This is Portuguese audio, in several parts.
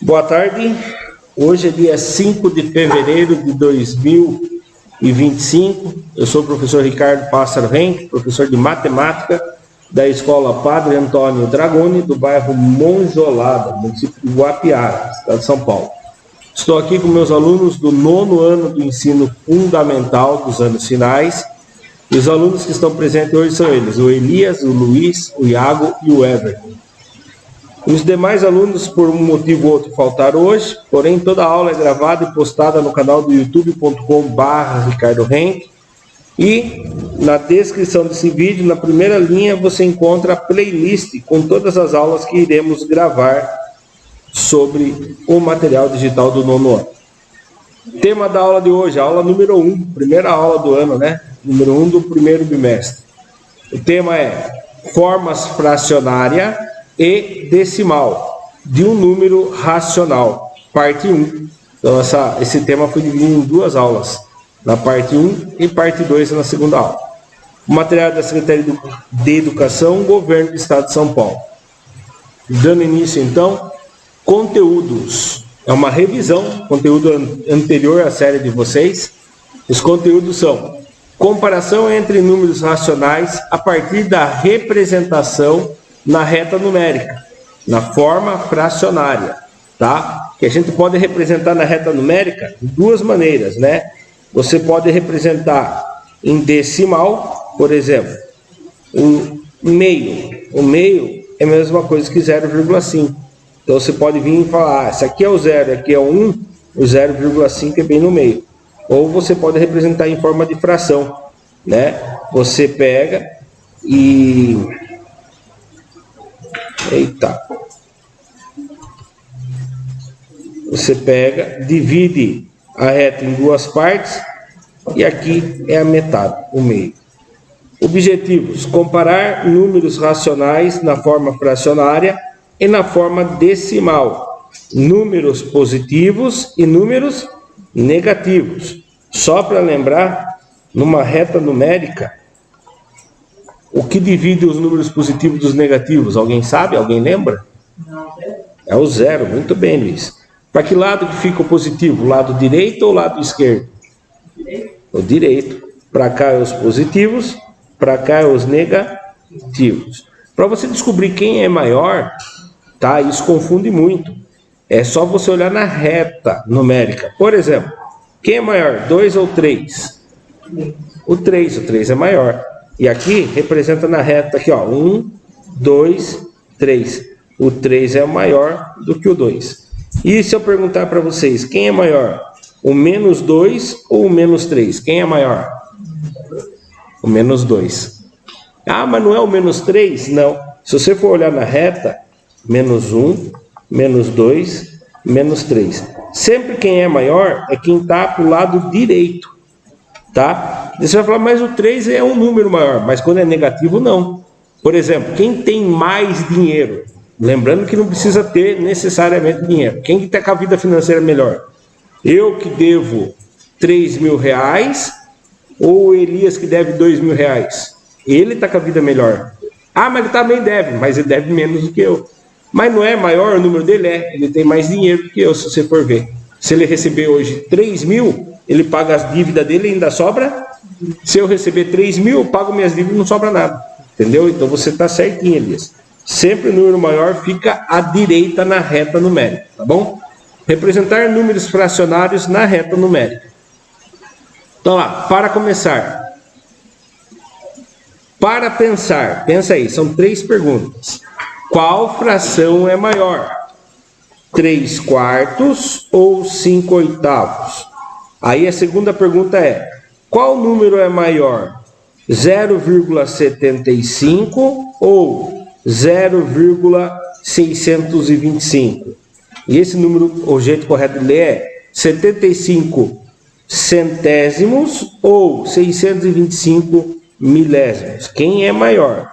Boa tarde, hoje é dia 5 de fevereiro de 2025, eu sou o professor Ricardo Pássaro Henrique, professor de matemática da Escola Padre Antônio Dragoni, do bairro Monjolada, município de Guapiara, estado de São Paulo. Estou aqui com meus alunos do 9º ano do ensino fundamental dos anos finais, e os alunos que estão presentes hoje são eles, o Elias, o Luiz, o Iago e o Everton. Os demais alunos, por um motivo ou outro, faltaram hoje, porém toda a aula é gravada e postada no canal do youtube.com/Ricardo Henrique. E na descrição desse vídeo, na primeira linha, você encontra a playlist com todas as aulas que iremos gravar sobre o material digital do 9º ano. Tema da aula de hoje, a aula número 1, primeira aula do ano, né? Número 1 do primeiro bimestre. O tema é formas fracionária e decimal de um número racional, parte 1. Então esse tema foi dividido em duas aulas, na parte 1 e parte 2 na segunda aula. O material da Secretaria de Educação, Governo do Estado de São Paulo. Dando início então, conteúdos. É uma revisão, conteúdo anterior à série de vocês. Os conteúdos são comparação entre números racionais a partir da representação na reta numérica, na forma fracionária, tá? Que a gente pode representar na reta numérica de duas maneiras, né? Você pode representar em decimal, por exemplo, o meio. O meio é a mesma coisa que 0,5. Então você pode vir e falar, esse aqui é o 0, aqui é o 1, o 0,5 é bem no meio. Ou você pode representar em forma de fração, né? Você pega e... Você pega, divide a reta em duas partes e aqui é a metade, o meio. Objetivos: comparar números racionais na forma fracionária e na forma decimal, números positivos e números negativos. Só para lembrar, numa reta numérica, o que divide os números positivos dos negativos? Alguém sabe? Alguém lembra? Não, é o zero. Muito bem, Luiz. Para que lado que fica o positivo? Lado direito ou lado esquerdo? Direito. O direito. Para cá é os positivos, para cá é os negativos. Para você descobrir quem é maior, tá? Isso confunde muito. É só você olhar na reta numérica. Por exemplo, quem é maior, 2 ou 3? O 3. O 3 é maior. E aqui representa na reta aqui, ó, 1, 2, 3. O 3 é maior do que o 2. E se eu perguntar para vocês, quem é maior? O menos 2 ou o menos 3? Quem é maior? O menos 2. Ah, mas não é o menos 3? Não. Se você for olhar na reta, menos 1, menos 2, menos 3. Sempre quem é maior é quem está para o lado direito. Tá? Você vai falar, mas o 3 é um número maior, mas quando é negativo, não. Por exemplo, quem tem mais dinheiro? Lembrando que não precisa ter necessariamente dinheiro. Quem tem com a vida financeira melhor? Eu que devo 3 mil reais ou o Elias que deve 2 mil reais? Ele está com a vida melhor. Ah, mas ele também deve, mas ele deve menos do que eu. Mas não é maior o número dele? É, ele tem mais dinheiro do que eu, se você for ver. Se ele receber hoje 3 mil, ele paga as dívidas dele e ainda sobra. Se eu receber 3 mil, eu pago minhas dívidas e não sobra nada. Entendeu? Então você está certinho, Elias. Sempre o número maior fica à direita na reta numérica, tá bom? Representar números fracionários na reta numérica. Então lá, para começar. Para pensar, pensa aí, são 3 perguntas. Qual fração é maior? 3 quartos ou 5 oitavos? Aí a segunda pergunta é, qual número é maior? 0,75 ou 0,625? E esse número, o jeito correto de ler é 75 centésimos ou 625 milésimos. Quem é maior?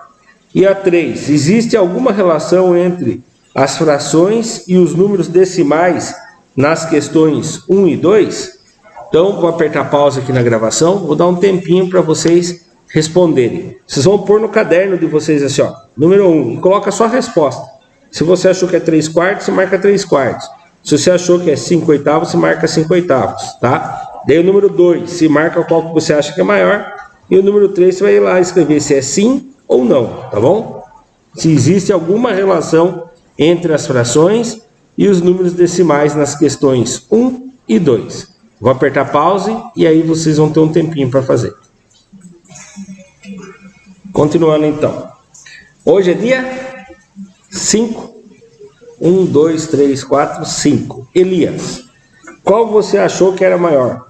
E a 3, existe alguma relação entre as frações e os números decimais nas questões 1 e 2? Então, vou apertar pausa aqui na gravação, vou dar um tempinho para vocês responderem. Vocês vão pôr no caderno de vocês assim, ó, número 1, e coloca só a resposta. Se você achou que é 3 quartos, você marca 3 quartos. Se você achou que é 5 oitavos, você marca 5 oitavos, tá? Daí o número 2, se marca qual que você acha que é maior. E o número 3, você vai ir lá escrever se é sim ou não, tá bom? Se existe alguma relação entre as frações e os números decimais nas questões 1 e 2. Vou apertar pause e aí vocês vão ter um tempinho para fazer. Continuando então. Hoje é dia 5. 1, 2, 3, 4, 5. Elias, qual você achou que era maior?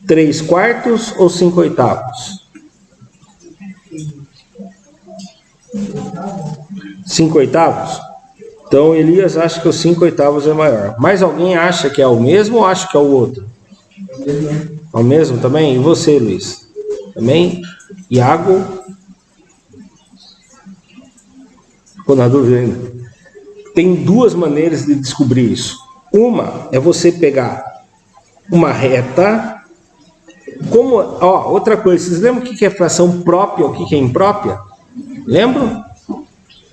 3 quartos ou 5 oitavos? 5 oitavos? Então Elias acha que o 5 oitavos é maior. Mas alguém acha que é o mesmo ou acha que é o outro? É o mesmo também? E você, Luiz? Também? Iago? Ficou na dúvida ainda? Tem duas maneiras de descobrir isso. Uma é você pegar uma reta. Outra coisa, vocês lembram o que é fração própria ou o que é imprópria? Lembram?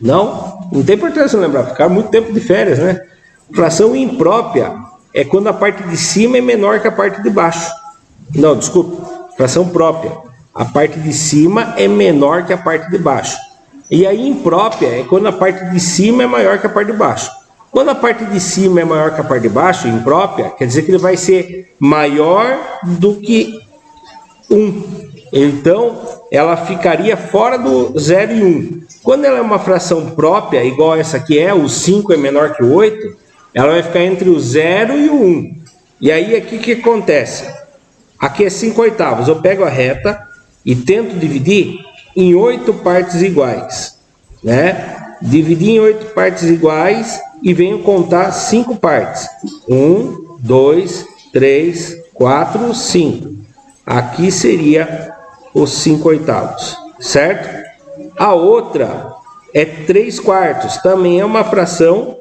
Não? Não tem importância lembrar, ficar muito tempo de férias, né? Fração imprópria é quando a parte de cima é menor que a parte de baixo. Não, desculpa. Fração própria. A parte de cima é menor que a parte de baixo. E a imprópria é quando a parte de cima é maior que a parte de baixo. Quando a parte de cima é maior que a parte de baixo, imprópria, quer dizer que ele vai ser maior do que 1. Então, ela ficaria fora do 0 e 1. Quando ela é uma fração própria, igual essa aqui é, o 5 é menor que o 8, ela vai ficar entre o 0 e o 1. E aí, aqui o que acontece? Aqui é 5 oitavos. Eu pego a reta e tento dividir em 8 partes iguais, né? Dividir em 8 partes iguais e venho contar 5 partes. 1, 2, 3, 4, 5. Aqui seria os 5 oitavos, certo? A outra é 3 quartos, também é uma fração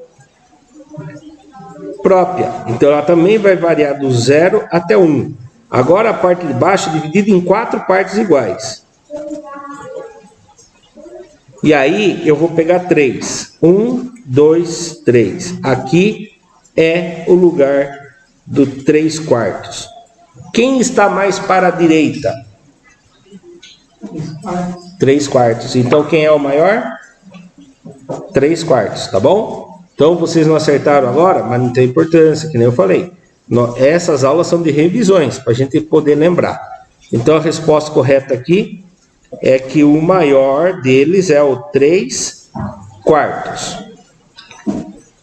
própria. Então ela também vai variar do 0 até 1. Agora a parte de baixo é dividida em 4 partes iguais. E aí eu vou pegar 3. 1, 2, 3. Aqui é o lugar do 3 quartos. Quem está mais para a direita? 3 quartos. Então quem é o maior? 3 quartos, tá bom? Então vocês não acertaram agora, mas não tem importância, que nem eu falei. Essas aulas são de revisões, para a gente poder lembrar. Então a resposta correta aqui é que o maior deles é o 3 quartos.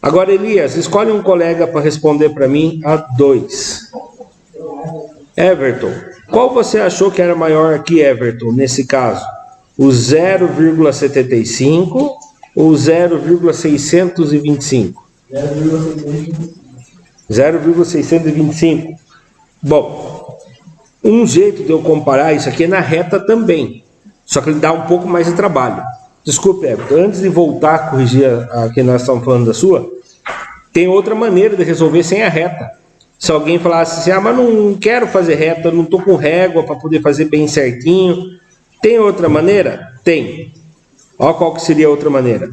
Agora, Elias, escolhe um colega para responder para mim a 2. Everton, qual você achou que era maior aqui, Everton, nesse caso? O 0,75 ou 0,625? 0,625. Bom, um jeito de eu comparar isso aqui é na reta também. Só que ele dá um pouco mais de trabalho. Desculpe, Everton, antes de voltar a corrigir a que nós estamos falando da sua, tem outra maneira de resolver sem a reta. Se alguém falasse assim, mas não quero fazer reta, não estou com régua para poder fazer bem certinho. Tem outra maneira? Tem. Olha qual que seria a outra maneira.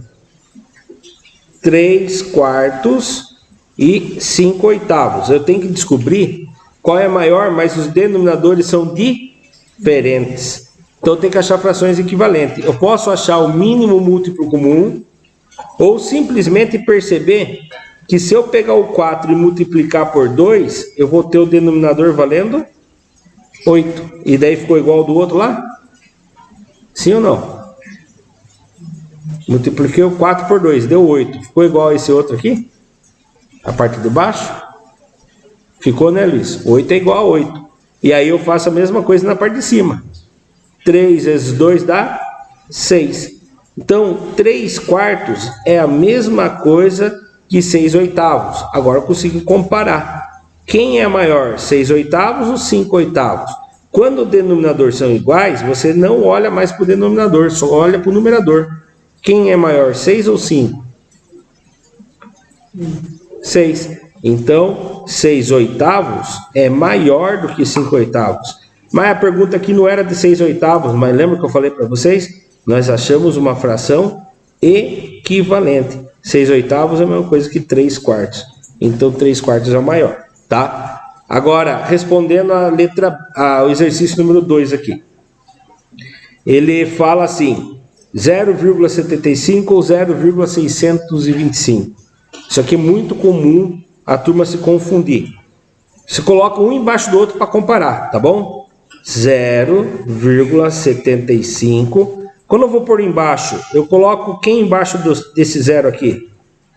3 quartos e 5 oitavos. Eu tenho que descobrir qual é maior, mas os denominadores são diferentes. Então eu tenho que achar frações equivalentes. Eu posso achar o mínimo múltiplo comum ou simplesmente perceber que se eu pegar o 4 e multiplicar por 2, eu vou ter o denominador valendo 8. E daí ficou igual ao do outro lá? Sim ou não? Multipliquei o 4 por 2, deu 8. Ficou igual a esse outro aqui? A parte de baixo? Ficou, né, Luiz? 8 é igual a 8. E aí eu faço a mesma coisa na parte de cima. 3 vezes 2 dá 6. Então, 3 quartos é a mesma coisa que 6 oitavos. Agora eu consigo comparar. Quem é maior, 6 oitavos ou 5 oitavos? Quando o denominador são iguais, você não olha mais para o denominador, só olha para o numerador. Quem é maior, 6 ou 5? 6. Então, 6 oitavos é maior do que 5 oitavos. Mas a pergunta aqui não era de 6 oitavos, mas lembra que eu falei para vocês? Nós achamos uma fração equivalente. 6 oitavos é a mesma coisa que 3 quartos. Então 3/4 é o maior, tá? Agora, respondendo ao exercício número 2 aqui. Ele fala assim, 0,75 ou 0,625. Isso aqui é muito comum a turma se confundir. Você coloca um embaixo do outro para comparar, tá bom? 0,75. Quando eu vou por embaixo, eu coloco quem embaixo desse zero aqui?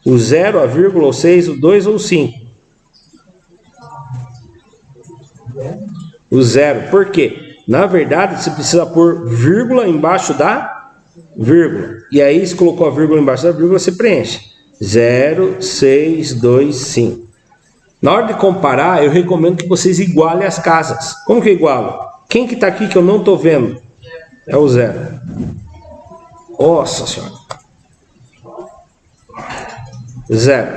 O 0, a vírgula, o 6, o 2 ou o 5? O 0. Por quê? Na verdade, você precisa pôr vírgula embaixo da vírgula. E aí, se colocou a vírgula embaixo da vírgula, você preenche. 0, 6, 2, 5. Na hora de comparar, eu recomendo que vocês igualem as casas. Como que eu igualo? Quem que está aqui que eu não estou vendo? É o 0. Nossa Senhora. 0.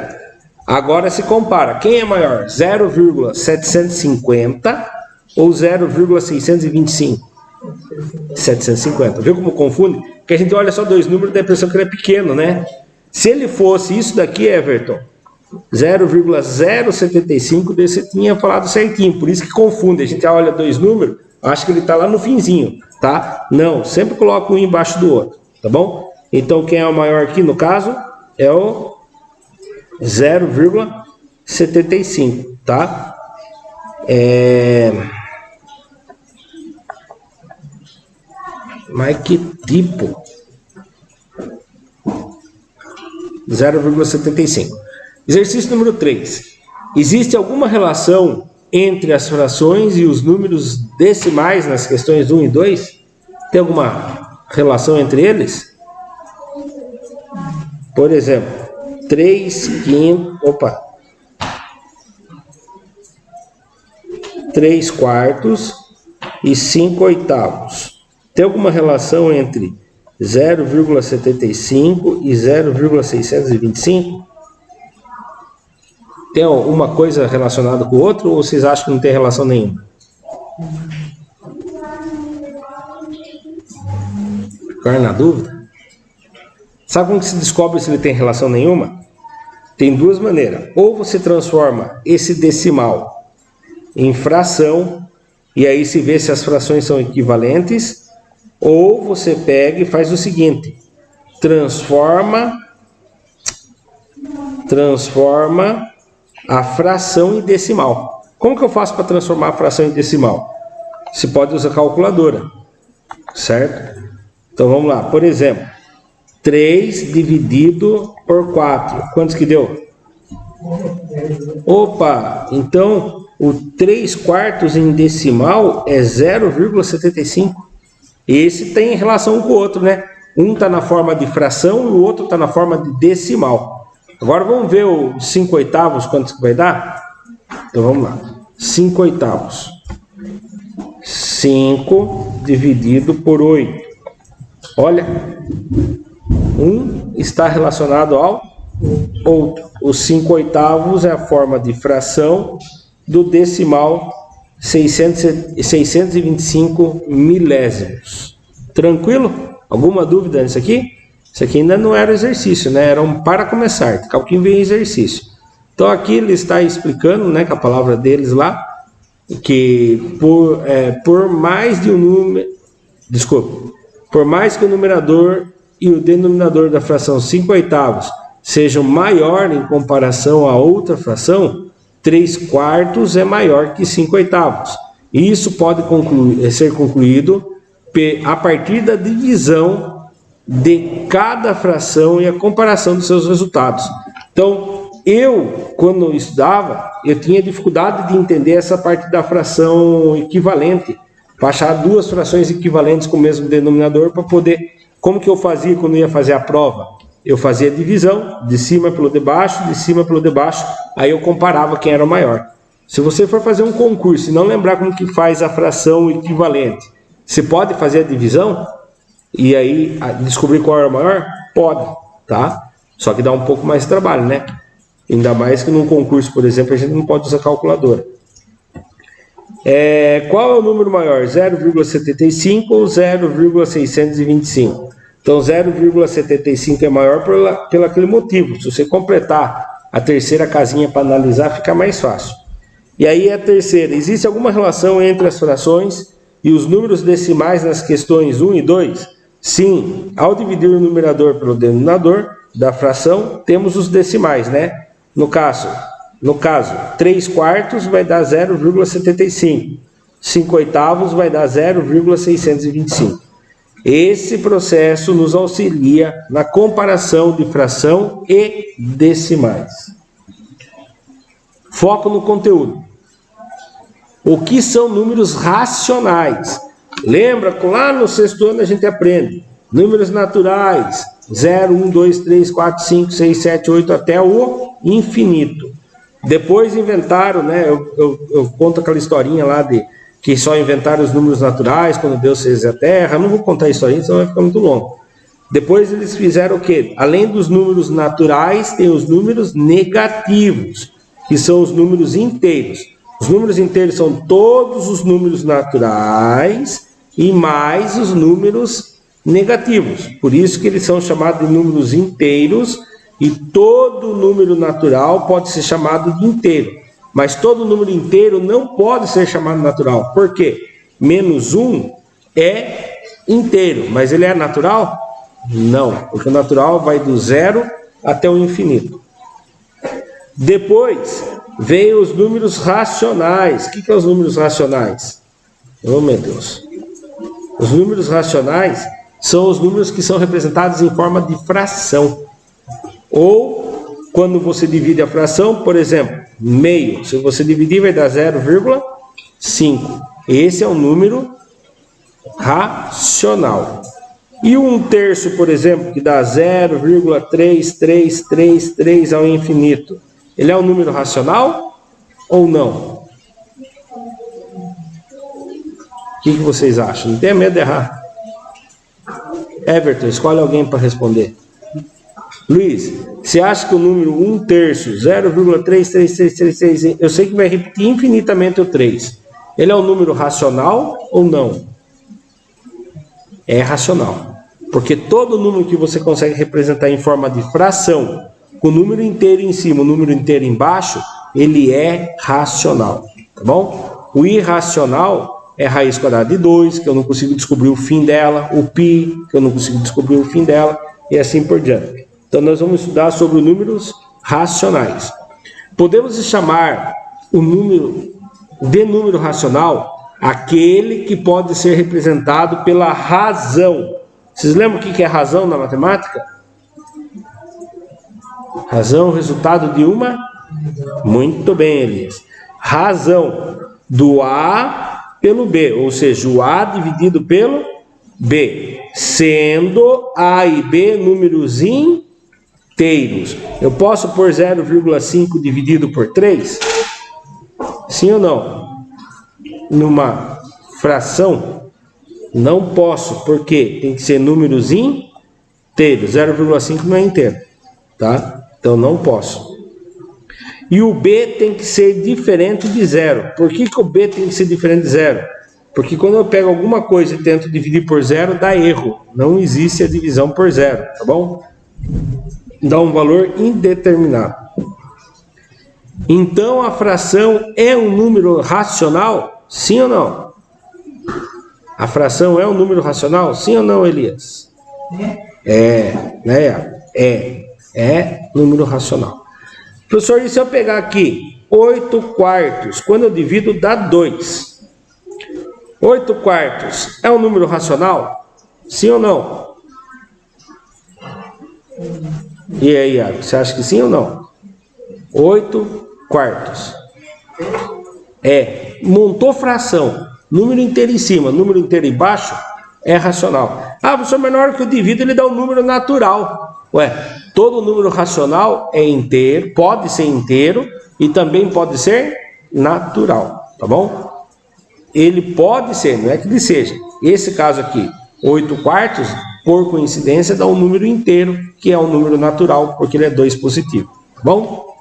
Agora se compara. Quem é maior? 0,750 ou 0,625? 750. Viu como confunde? Porque a gente olha só dois números e dá a impressão que ele é pequeno, né? Se ele fosse isso daqui, Everton, 0,075, você tinha falado certinho. Por isso que confunde. A gente olha dois números, acha que ele está lá no finzinho, tá? Não, sempre coloca um embaixo do outro, tá bom? Então, quem é o maior aqui, no caso, é o 0,75, tá? Mas que tipo? 0,75. Exercício número 3. Existe alguma relação entre as frações e os números decimais nas questões 1 e 2? Tem alguma relação entre eles? Por exemplo, 3 quartos e 5 oitavos. Tem alguma relação entre 0,75 e 0,625? Tem uma coisa relacionada com o outro ou vocês acham que não tem relação nenhuma? Ficar na dúvida? Sabe como que se descobre se ele tem relação nenhuma? Tem duas maneiras. Ou você transforma esse decimal em fração e aí se vê se as frações são equivalentes, ou você pega e faz o seguinte: transforma a fração em decimal. Como que eu faço para transformar a fração em decimal? Você pode usar calculadora, certo? Então vamos lá, por exemplo, 3 dividido por 4, quantos que deu? Opa, então o 3 quartos em decimal é 0,75. Esse tem relação com o outro, né? Um está na forma de fração e o outro está na forma de decimal. Agora vamos ver o 5 oitavos, quantos que vai dar? Então vamos lá. 5 oitavos. 5 dividido por 8. Olha, um está relacionado ao outro. Os 5 oitavos é a forma de fração do decimal 625 milésimos. Tranquilo? Alguma dúvida nisso aqui? Isso aqui ainda não era exercício, né? Era um para começar. Daqui a pouquinho vem exercício. Então aqui ele está explicando, né, com a palavra deles lá, que por mais que o numerador e o denominador da fração 5 oitavos sejam maior em comparação a outra fração, 3 quartos é maior que 5 oitavos. E isso pode ser concluído a partir da divisão de cada fração e a comparação dos seus resultados. Então, quando eu estudava, eu tinha dificuldade de entender essa parte da fração equivalente, para achar duas frações equivalentes com o mesmo denominador, para poder... Como que eu fazia quando eu ia fazer a prova? Eu fazia divisão, de cima pelo de baixo, aí eu comparava quem era o maior. Se você for fazer um concurso e não lembrar como que faz a fração equivalente, você pode fazer a divisão e aí descobrir qual é o maior? Pode, tá? Só que dá um pouco mais de trabalho, né? Ainda mais que num concurso, por exemplo, a gente não pode usar calculadora. Qual é o número maior? 0,75 ou 0,625? Então 0,75 é maior pelo aquele motivo. Se você completar a terceira casinha para analisar fica mais fácil. E aí a terceira, existe alguma relação entre as frações e os números decimais nas questões 1 e 2? Sim, ao dividir o numerador pelo denominador da fração, temos os decimais, né? No caso, 3 quartos vai dar 0,75. 5 oitavos vai dar 0,625. Esse processo nos auxilia na comparação de fração e decimais. Foco no conteúdo. O que são números racionais? Lembra que lá no sexto ano a gente aprende números naturais, 0, 1, 2, 3, 4, 5, 6, 7, 8 até o infinito. Depois inventaram, né? Eu conto aquela historinha lá de que só inventaram os números naturais quando Deus fez a terra. Não vou contar a historinha, senão vai ficar muito longo. Depois eles fizeram o quê? Além dos números naturais, tem os números negativos, que são os números inteiros. Os números inteiros são todos os números naturais e mais os números negativos. Por isso que eles são chamados de números inteiros, e todo número natural pode ser chamado de inteiro. Mas todo número inteiro não pode ser chamado natural. Por quê? Menos 1 é inteiro, mas ele é natural? Não, porque o natural vai do 0 até o infinito. Depois veio os números racionais. O que são os números racionais? Oh, meu Deus. Os números racionais são os números que são representados em forma de fração. Ou, quando você divide a fração, por exemplo, meio. Se você dividir, vai dar 0,5. Esse é um número racional. E um terço, por exemplo, que dá 0,3333 ao infinito. Ele é um número racional ou não? O que vocês acham? Não tenha medo de errar. Everton, escolhe alguém para responder. Luiz, você acha que o número 1 terço, 0,33333, eu sei que vai repetir infinitamente o 3. Ele é um número racional ou não? É racional. Porque todo número que você consegue representar em forma de fração, com o número inteiro em cima, o número inteiro embaixo, ele é racional. Tá bom? O irracional é a raiz quadrada de 2, que eu não consigo descobrir o fim dela, o π, que eu não consigo descobrir o fim dela, e assim por diante. Então nós vamos estudar sobre números racionais. Podemos chamar o número de número racional aquele que pode ser representado pela razão. Vocês lembram o que é razão na matemática? Razão é o resultado de uma? Muito bem, Elias. Razão do A pelo B, ou seja, o A dividido pelo B, sendo A e B números inteiros. Eu posso pôr 0,5 dividido por 3? Sim ou não? Numa fração? Não posso, porque tem que ser números inteiros. 0,5 não é inteiro, tá? Então não posso. E o B tem que ser diferente de 0. Por que o B tem que ser diferente de 0? Porque quando eu pego alguma coisa e tento dividir por 0, dá erro. Não existe a divisão por 0, tá bom? Dá um valor indeterminado. Então a fração é um número racional? Sim ou não? A fração é um número racional? Sim ou não, Elias? É número racional. Professor, e se eu pegar aqui 8 quartos, quando eu divido dá 2. 8 quartos é um número racional? Sim ou não? E aí, Iago, você acha que sim ou não? 8 quartos. Montou fração, número inteiro em cima, número inteiro embaixo, é racional. Ah, professor, mas na hora que eu divido ele dá um número natural. Ué, todo número racional é inteiro, pode ser inteiro e também pode ser natural, tá bom? Ele pode ser, não é que ele seja. Esse caso aqui, 8 quartos, por coincidência, dá um número inteiro, que é um número natural, porque ele é 2 positivo. Tá bom?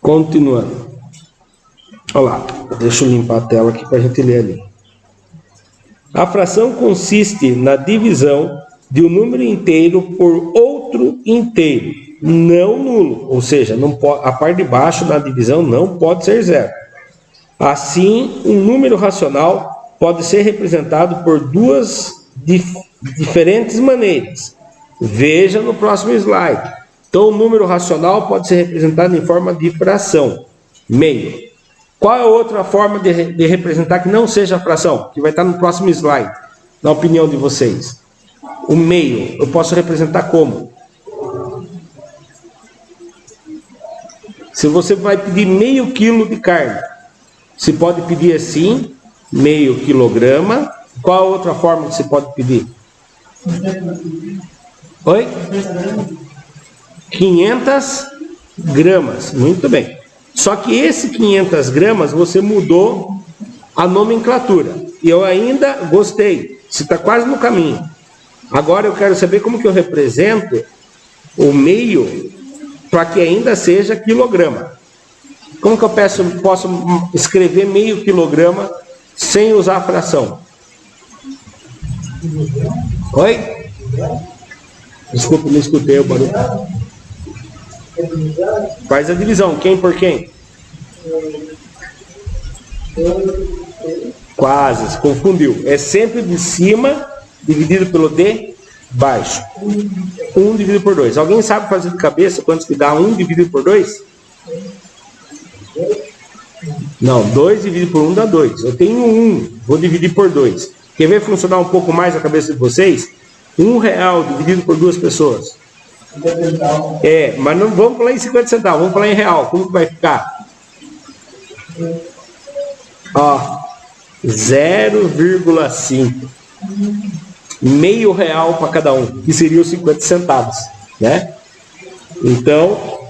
Continuando. Olha lá, deixa eu limpar a tela aqui para a gente ler ali. A fração consiste na divisão de um número inteiro por outro inteiro. não nulo, ou seja, não pode, a parte de baixo da divisão não pode ser zero. Assim, um número racional pode ser representado por duas diferentes maneiras. Veja no próximo slide. Então, o número racional pode ser representado em forma de fração, meio. Qual é a outra forma de representar que não seja fração? Que vai estar no próximo slide, na opinião de vocês. O meio, eu posso representar como? Se você vai pedir meio quilo de carne, você pode pedir assim, meio quilograma. Qual a outra forma que você pode pedir? Oi? 500 gramas. Muito bem. Só que esse 500 gramas você mudou a nomenclatura. E eu ainda gostei. Você está quase no caminho. Agora eu quero saber como que eu represento o meio para que ainda seja quilograma. Como que eu posso escrever meio quilograma sem usar a fração? Oi? Desculpa, não escutei o barulho. Faz a divisão. Quem por quem? Quase, se confundiu. É sempre de cima dividido pelo de baixo. 1 dividido por 2. Alguém sabe fazer de cabeça quantos que dá 1 dividido por 2? Não, 2 dividido por 1 dá 2. Eu tenho 1, vou dividir por 2. Quer ver funcionar um pouco mais a cabeça de vocês? R$1 dividido por 2 pessoas. Mas não vamos falar em 50 centavos, vamos falar em real. Como que vai ficar? Ó, 0,5. Meio real para cada um, que seria os 50 centavos, né? Então,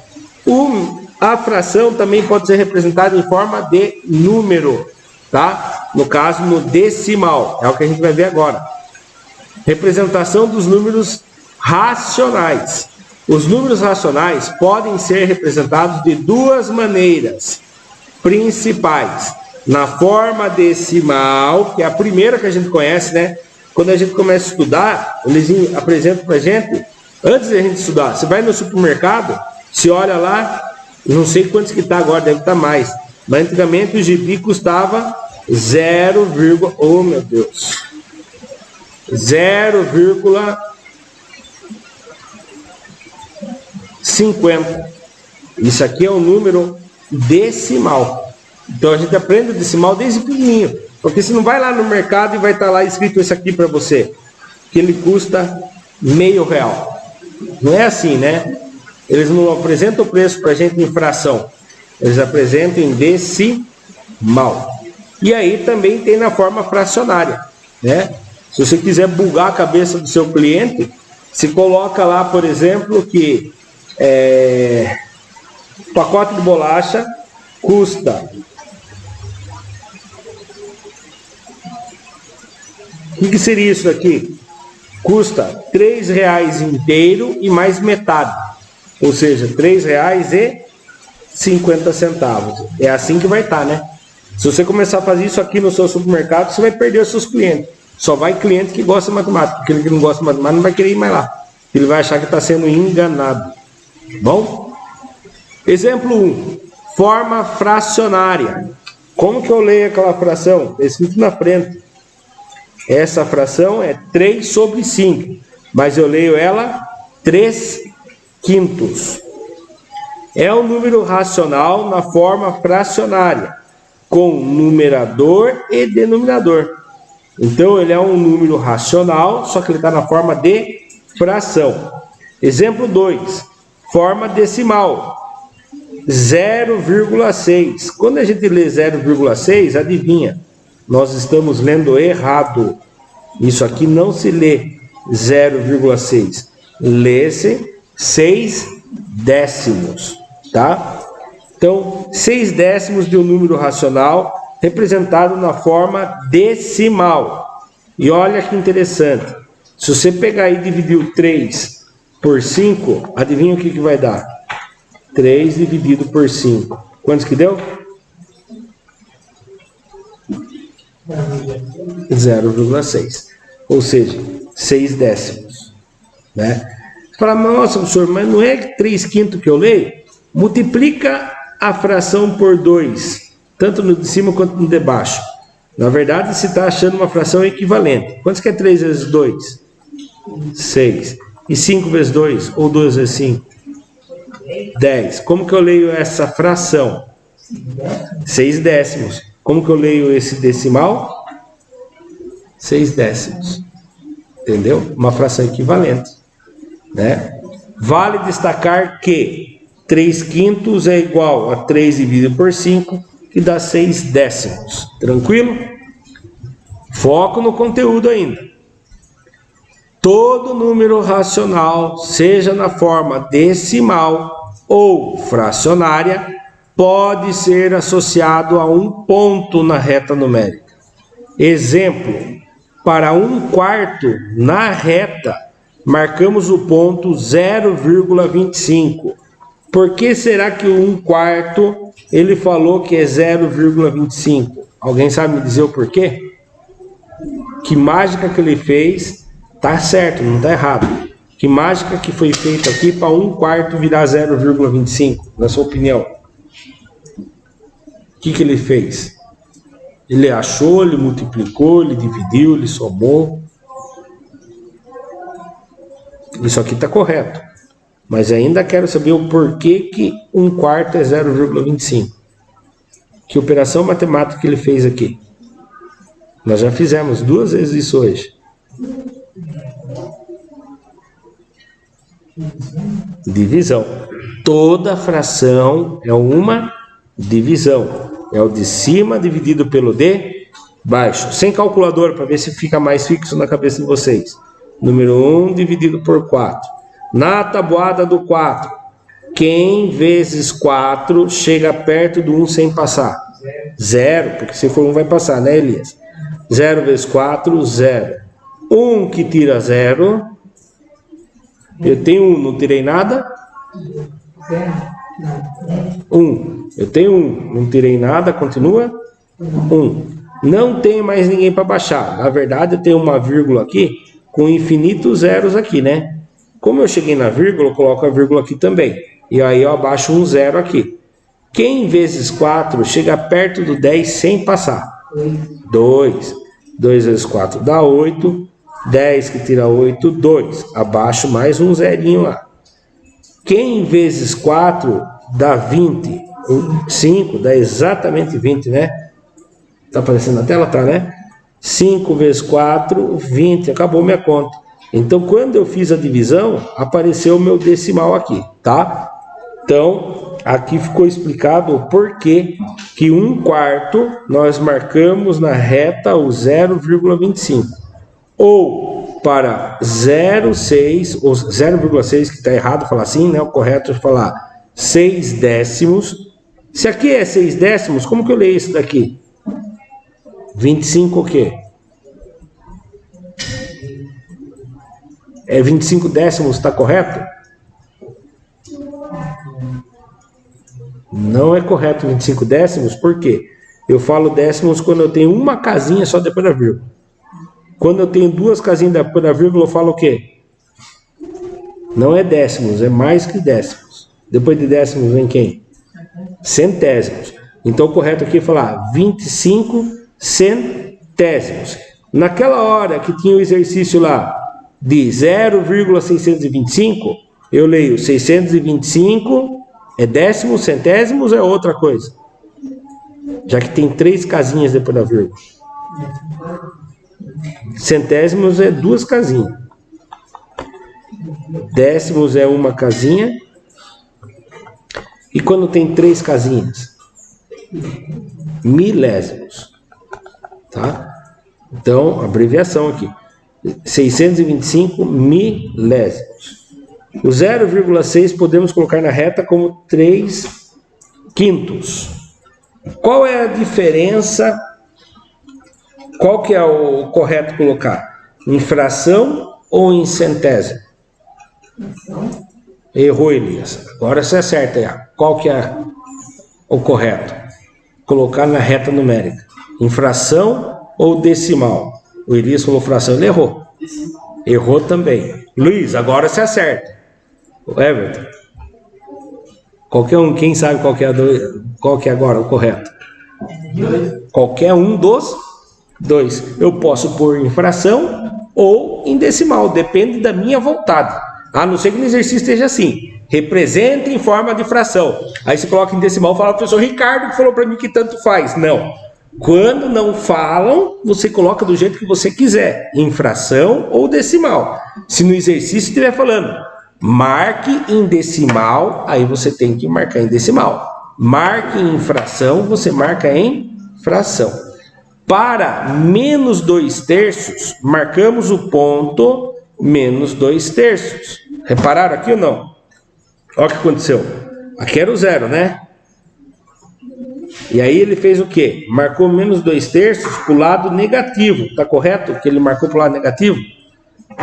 a fração também pode ser representada em forma de número, tá? No caso, no decimal, é o que a gente vai ver agora. Representação dos números racionais. Os números racionais podem ser representados de duas maneiras principais. Na forma decimal, que é a primeira que a gente conhece, né? Quando a gente começa a estudar, eles apresentam para a gente, antes de a gente estudar, você vai no supermercado, você olha lá, não sei quantos que está agora, deve estar mais, mas antigamente o gibi custava 0, oh meu Deus, 0,50. Isso aqui é um número decimal. Então a gente aprende o decimal desde pequenininho. Porque você não vai lá no mercado e vai estar lá escrito isso aqui para você, que ele custa R$0,5. Não é assim, né? Eles não apresentam o preço para a gente em fração. Eles apresentam em decimal. E aí também tem na forma fracionária, né? Se você quiser bugar a cabeça do seu cliente, se coloca lá, por exemplo, que o pacote de bolacha custa... O que seria isso aqui? Custa R$3 inteiro e mais metade. Ou seja, R$3,50. É assim que vai estar, né? Se você começar a fazer isso aqui no seu supermercado, você vai perder os seus clientes. Só vai cliente que gosta de matemática. Aquele que não gosta de matemática não vai querer ir mais lá. Ele vai achar que está sendo enganado. Bom? Exemplo 1. Forma fracionária. Como que eu leio aquela fração? Está escrito na frente. Essa fração é 3 sobre 5, mas eu leio ela 3/5. É um número racional na forma fracionária, com numerador e denominador. Então ele é um número racional, só que ele está na forma de fração. Exemplo 2, forma decimal, 0,6. Quando a gente lê 0,6, adivinha? Nós estamos lendo errado. Isso aqui não se lê 0,6. Lê-se 6 décimos, tá? Então, 6 décimos de um número racional representado na forma decimal. E olha que interessante. Se você pegar e dividir o 3 por 5, adivinha o que vai dar? 3 dividido por 5. Quantos que deu? 0,6, ou seja, 6 décimos, né? Fala, nossa, professor, mas não é 3/5 que eu leio? Multiplica a fração por 2, tanto no de cima quanto no de baixo. Na verdade, você está achando uma fração equivalente. Quantos que é 3 vezes 2? 6. E 5 vezes 2? Ou 2 vezes 5? 10. Como que eu leio essa fração? 6 décimos. Como que eu leio esse decimal? 6 décimos. Entendeu? Uma fração equivalente. Né? Vale destacar que 3/5 é igual a 3 dividido por 5, que dá 6 décimos. Tranquilo? Foco no conteúdo ainda. Todo número racional, seja na forma decimal ou fracionária, pode ser associado a um ponto na reta numérica. Exemplo, para 1/4 na reta, marcamos o ponto 0,25. Por que será que o 1/4 ele falou que é 0,25? Alguém sabe me dizer o porquê? Que mágica que ele fez? Tá certo, não tá errado. Que mágica que foi feita aqui para 1/4 virar 0,25, na sua opinião? O que ele fez? Ele achou, ele multiplicou, ele dividiu, ele somou. Isso aqui está correto. Mas ainda quero saber o porquê que 1/4 é 0,25. Que operação matemática que ele fez aqui? Nós já fizemos 2 vezes isso hoje. Divisão. Toda fração é uma divisão. É o de cima dividido pelo de baixo. Sem calculadora, para ver se fica mais fixo na cabeça de vocês. Número 1 dividido por 4. Na tabuada do 4, quem vezes 4 chega perto do 1 sem passar? 0, porque se for 1 vai passar, né, Elias? 0 vezes 4, 0. 1 que tira 0. Eu tenho 1, não tirei nada? 1. Eu tenho 1, não tirei nada, continua? 1. Não tenho mais ninguém para baixar. Na verdade, eu tenho uma vírgula aqui com infinitos zeros aqui, né? Como eu cheguei na vírgula, eu coloco a vírgula aqui também. E aí eu abaixo um 0 aqui. Quem vezes 4 chega perto do 10 sem passar? 2. 2 vezes 4 dá 8. 10 que tira 8, 2. Abaixo mais um zerinho lá. Quem vezes 4 dá 20? 5 dá exatamente 20, né? Tá aparecendo na tela? Tá, né? 5 vezes 4, 20. Acabou minha conta. Então, quando eu fiz a divisão, apareceu o meu decimal aqui, tá? Então, aqui ficou explicado o porquê que 1/4 nós marcamos na reta o 0,25. Ou para 0,6, ou 0,6, que está errado falar assim, né? O correto é falar 6 décimos. Se aqui é 6 décimos, como que eu leio isso daqui? 25 o quê? É 25 décimos, está correto? Não é correto 25 décimos, por quê? Eu falo décimos quando eu tenho uma casinha só depois da vírgula. Quando eu tenho 2 casinhas depois da vírgula, eu falo o quê? Não é décimos, é mais que décimos. Depois de décimos vem quem? Centésimos. Então o correto aqui é falar 25 centésimos. Naquela hora que tinha o exercício lá de 0,625, eu leio 625 é décimos, centésimos é outra coisa. Já que tem 3 casinhas depois da vírgula. Centésimos é 2 casinhas. Décimos é uma casinha. E quando tem 3 casinhas? Milésimos. Tá? Então, abreviação aqui. 625 milésimos. O 0,6 podemos colocar na reta como 3/5. Qual é a diferença? Qual que é o correto colocar? Em fração ou em centésimo? Errou, Elias. Agora você acerta aí. Qual que é o correto? Colocar na reta numérica. Em fração ou decimal? O Elias falou fração, ele errou. Errou também. Luiz, agora você acerta. O Everton. Qualquer um, quem sabe qual que é agora o correto? Qualquer um dos dois. Eu posso pôr em fração ou em decimal, depende da minha vontade. A não ser que no exercício esteja assim, representa em forma de fração. Aí você coloca em decimal, fala, professor Ricardo que falou para mim que tanto faz. Não. Quando não falam, você coloca do jeito que você quiser, em fração ou decimal. Se no exercício estiver falando, marque em decimal, aí você tem que marcar em decimal. Marque em fração, você marca em fração. Para menos 2/3, marcamos o ponto menos 2/3. Repararam aqui ou não? Olha o que aconteceu. Aqui era o zero, né? E aí ele fez o quê? Marcou menos 2/3 para o lado negativo. Tá correto que ele marcou para o lado negativo?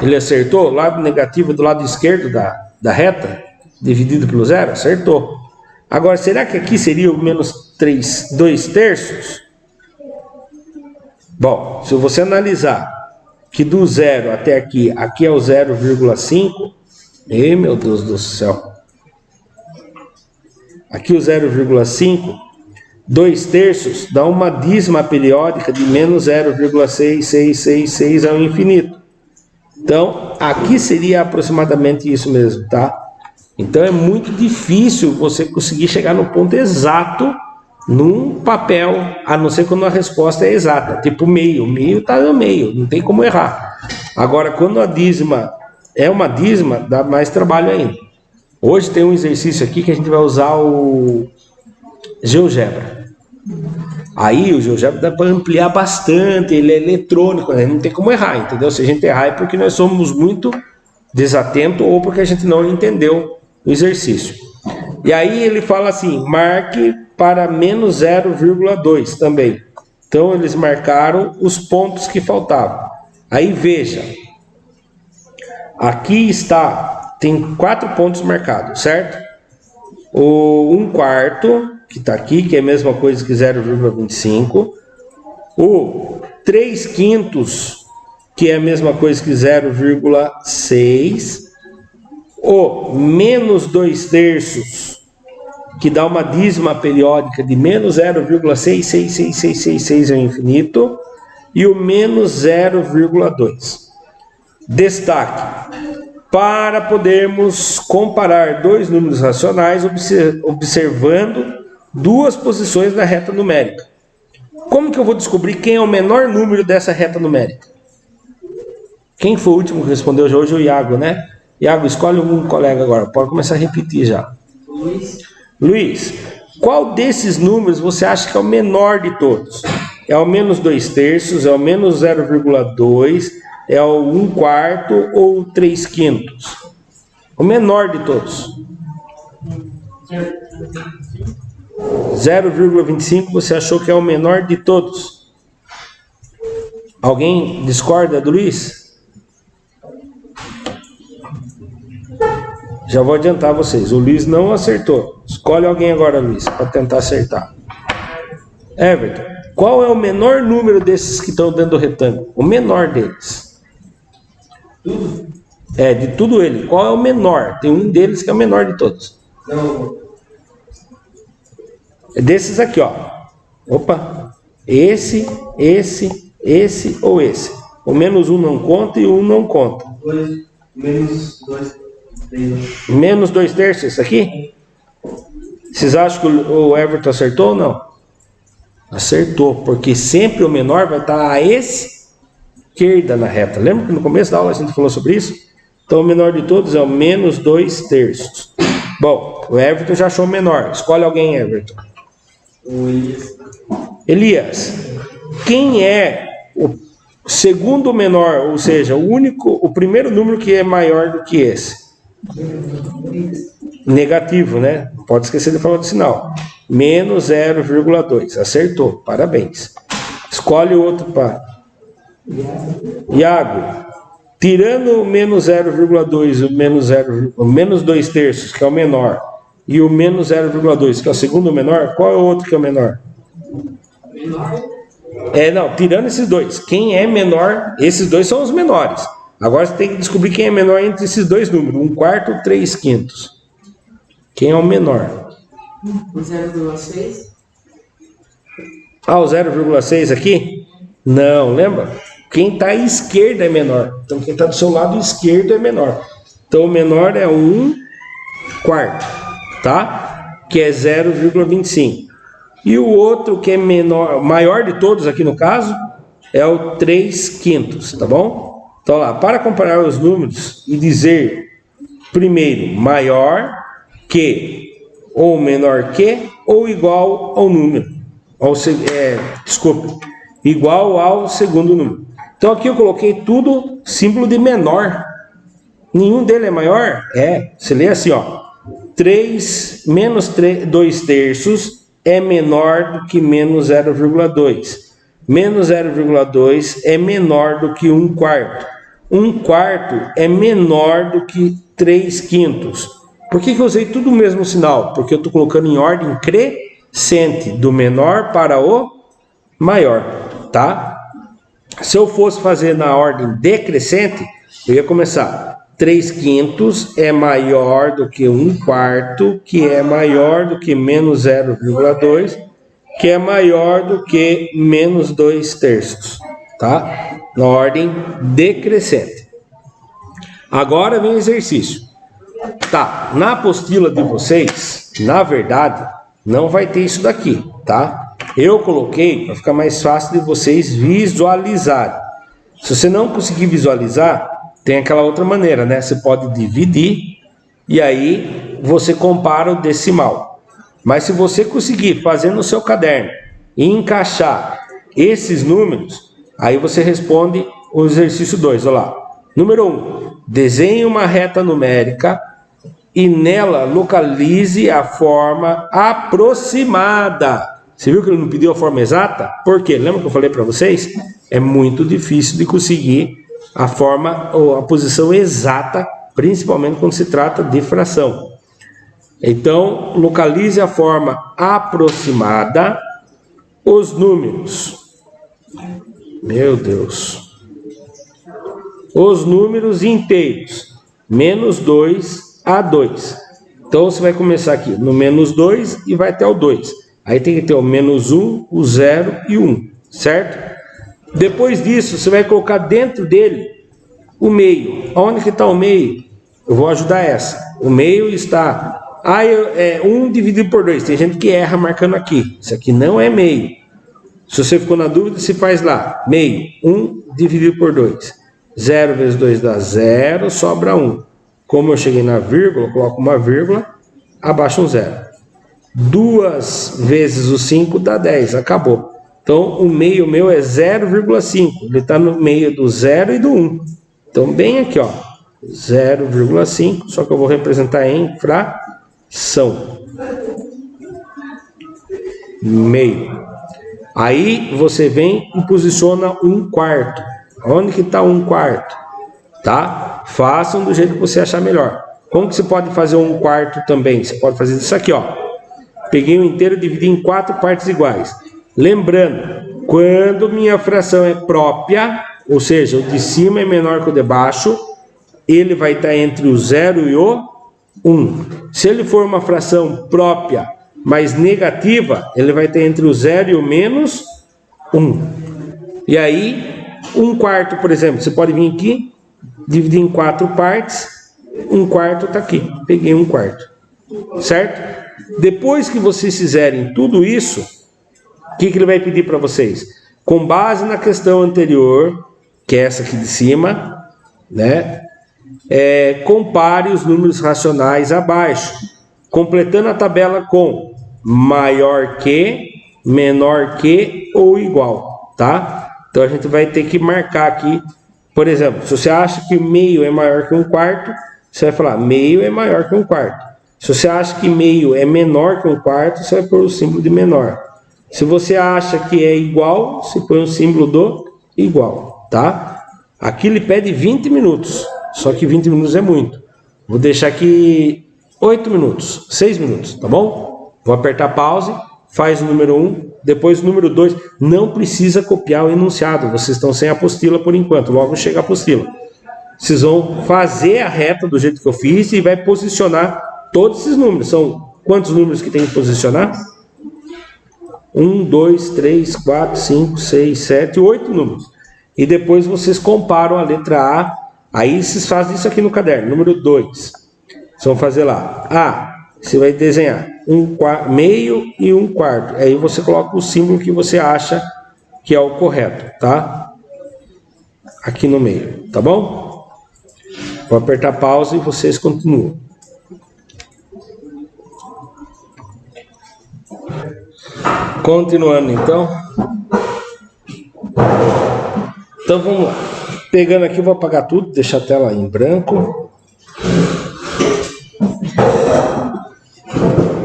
Ele acertou? O lado negativo do lado esquerdo da reta, dividido pelo zero? Acertou. Agora, será que aqui seria o menos 2/3? Bom, se você analisar que do zero até aqui é o 0,5, meu Deus do céu. Aqui o 0,5, 2/3 dá uma dízima periódica de menos 0,6666 ao infinito. Então, aqui seria aproximadamente isso mesmo, tá? Então, é muito difícil você conseguir chegar no ponto exato num papel, a não ser quando a resposta é exata, tipo meio. O meio está no meio, não tem como errar. Agora, quando a dízima é uma dízima, dá mais trabalho ainda. Hoje tem um exercício aqui que a gente vai usar o GeoGebra. Aí o GeoGebra dá para ampliar bastante, ele é eletrônico, né? Não tem como errar, entendeu? Se a gente errar é porque nós somos muito desatentos ou porque a gente não entendeu o exercício. E aí ele fala assim, marque para menos 0,2 também. Então eles marcaram os pontos que faltavam. Aí veja, aqui tem 4 pontos marcados, certo? O 1/4, que está aqui, que é a mesma coisa que 0,25. O 3/5, que é a mesma coisa que 0,6. O menos 2/3, que dá uma dízima periódica de menos 0,66666 ao infinito. E o menos 0,2. Destaque. Para podermos comparar dois números racionais observando duas posições da reta numérica. Como que eu vou descobrir quem é o menor número dessa reta numérica? Quem foi o último que respondeu hoje? O Iago, né? Iago, escolhe um colega agora. Pode começar a repetir já. Luiz, qual desses números você acha que é o menor de todos? É o menos 2/3, é o menos 0,2, é o 1/4 ou o 3/5? O menor de todos. 0,25 você achou que é o menor de todos? Alguém discorda do Luiz? Já vou adiantar vocês. O Luiz não acertou. Escolhe alguém agora, Luiz, para tentar acertar. Everton, qual é o menor número desses que estão dentro do retângulo? O menor deles. De tudo ele. Qual é o menor? Tem um deles que é o menor de todos. É desses aqui, ó. Opa. Esse ou esse. O menos 1 não conta e o 1 não conta. Menos 2/3, isso aqui? Vocês acham que o Everton acertou ou não? Acertou, porque sempre o menor vai estar à esquerda na reta. Lembra que no começo da aula a gente falou sobre isso? Então o menor de todos é o menos 2/3. Bom, o Everton já achou o menor. Escolhe alguém, Everton. O Elias, quem é o segundo menor, ou seja, o primeiro número que é maior do que esse? Negativo, né? Não pode esquecer de falar do sinal. Menos 0,2. Acertou. Parabéns. Escolhe o outro par. Iago, tirando o menos 0,2, o menos 2/3, que é o menor, e o menos 0,2, que é o segundo menor, qual é o outro que é o menor? Não, tirando esses dois. Quem é menor? Esses dois são os menores. Agora você tem que descobrir quem é menor entre esses dois números, 1/4 ou 3/5. Quem é o menor? O 0,6? Ah, o 0,6 aqui? Não, lembra? Quem está à esquerda é menor. Então, quem está do seu lado esquerdo é menor. Então, o menor é 1/4, tá? Que é 0,25. E o outro, que é menor, maior de todos aqui no caso, é o 3/5, tá bom? Então, lá, para comparar os números e dizer, primeiro, maior que, ou menor que, ou igual ao número. Igual ao segundo número. Então aqui eu coloquei tudo símbolo de menor. Nenhum deles é maior? Você lê assim, ó. 3 menos 2/3 é menor do que menos 0,2. Menos 0,2 é menor do que 1/4. 1/4 é menor do que 3/5. Por que eu usei tudo o mesmo sinal? Porque eu estou colocando em ordem crescente, do menor para o maior, tá? Se eu fosse fazer na ordem decrescente, eu ia começar 3/5 é maior do que 1/4, que é maior do que menos 0,2, que é maior do que menos 2/3, tá? Na ordem decrescente. Agora vem o exercício. Tá, na apostila de vocês, na verdade, não vai ter isso daqui, tá? Eu coloquei para ficar mais fácil de vocês visualizarem. Se você não conseguir visualizar, tem aquela outra maneira, né? Você pode dividir e aí você compara o decimal. Mas se você conseguir fazer no seu caderno e encaixar esses números, aí você responde o exercício 2, olha lá. Número 1, desenhe uma reta numérica e nela localize a forma aproximada. Você viu que ele não pediu a forma exata? Por quê? Lembra que eu falei para vocês? É muito difícil de conseguir a forma ou a posição exata, principalmente quando se trata de fração. Então, localize a forma aproximada, os números. Meu Deus. Os números inteiros, menos 2 a 2. Então, você vai começar aqui no menos 2 e vai até o 2. Aí tem que ter o menos 1, o 0 e o 1, certo? Depois disso, você vai colocar dentro dele o meio. Onde que está o meio? Eu vou ajudar essa. O meio está... 1 dividido por 2. Tem gente que erra marcando aqui. Isso aqui não é meio. Se você ficou na dúvida, se faz lá. Meio. 1 dividido por 2. 0 vezes 2 dá 0, sobra 1. Como eu cheguei na vírgula, eu coloco uma vírgula, abaixo um 0. 2 vezes o 5 dá 10. Acabou. Então, o meio meu é 0,5. Ele está no meio do 0 e do 1. Então, bem aqui, ó. 0,5. Só que eu vou representar em fração. Meio. Aí, você vem e posiciona 1/4. Onde que está 1/4? Tá? Façam do jeito que você achar melhor. Como que você pode fazer 1/4 também? Você pode fazer isso aqui, ó. Peguei o inteiro e dividi em 4 partes iguais. Lembrando, quando minha fração é própria, ou seja, o de cima é menor que o de baixo, ele vai estar entre o 0 e o 1. Se ele for uma fração própria, mas negativa, ele vai estar entre o 0 e o menos 1. E aí, 1/4, por exemplo, você pode vir aqui, dividir em 4 partes, 1/4 está aqui. Peguei 1/4. Certo? Depois que vocês fizerem tudo isso, o que ele vai pedir para vocês? Com base na questão anterior, que é essa aqui de cima, né? Compare os números racionais abaixo, completando a tabela com maior que, menor que ou igual, tá? Então a gente vai ter que marcar aqui, por exemplo, se você acha que meio é maior que 1/4, você vai falar meio é maior que 1/4. Se você acha que meio é menor que 1/4, você vai pôr o símbolo de menor. Se você acha que é igual, você põe o símbolo do igual, tá? Aqui ele pede 20 minutos, só que 20 minutos é muito. Vou deixar aqui 8 minutos, 6 minutos, tá bom? Vou apertar pause, faz o número 1, depois o número 2. Não precisa copiar o enunciado, vocês estão sem apostila por enquanto, logo chega a apostila. vocês vão fazer a reta do jeito que eu fiz e vai posicionar todos esses números. São quantos números que tem que posicionar? 1, 2, 3, 4, 5, 6, 7, 8 números. E depois vocês comparam a letra A. Aí vocês fazem isso aqui no caderno. Número 2. Vocês vão fazer lá. A. Você vai desenhar meio e 1/4. Aí você coloca o símbolo que você acha que é o correto, tá? Aqui no meio, tá bom? Vou apertar pausa e vocês continuam. Continuando então. Então vamos lá. Pegando aqui, eu vou apagar tudo, deixar a tela em branco.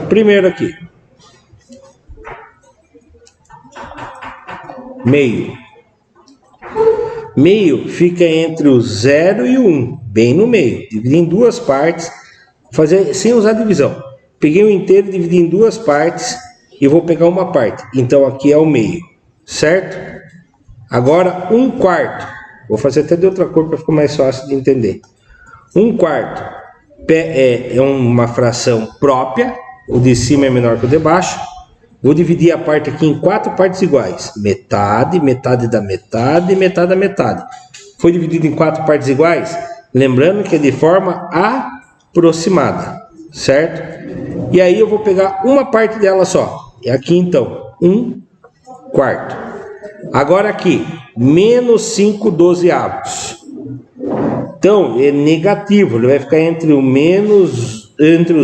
Primeiro aqui. Meio. Meio fica entre o 0 e o 1, bem no meio. Dividi em duas partes, fazer sem usar divisão. Peguei o inteiro, dividi em duas partes e vou pegar uma parte. Então aqui é o meio, certo? Agora 1/4. Vou fazer até de outra cor para ficar mais fácil de entender. 1/4 é uma fração própria. O de cima é menor que o de baixo. Vou dividir a parte aqui em 4 partes iguais. Metade, metade da metade e metade da metade. Foi dividido em 4 partes iguais? Lembrando que é de forma aproximada, certo? E aí eu vou pegar uma parte dela só. E aqui então, 1/4. Agora aqui, menos 5/12. Então, é negativo. Ele vai ficar entre o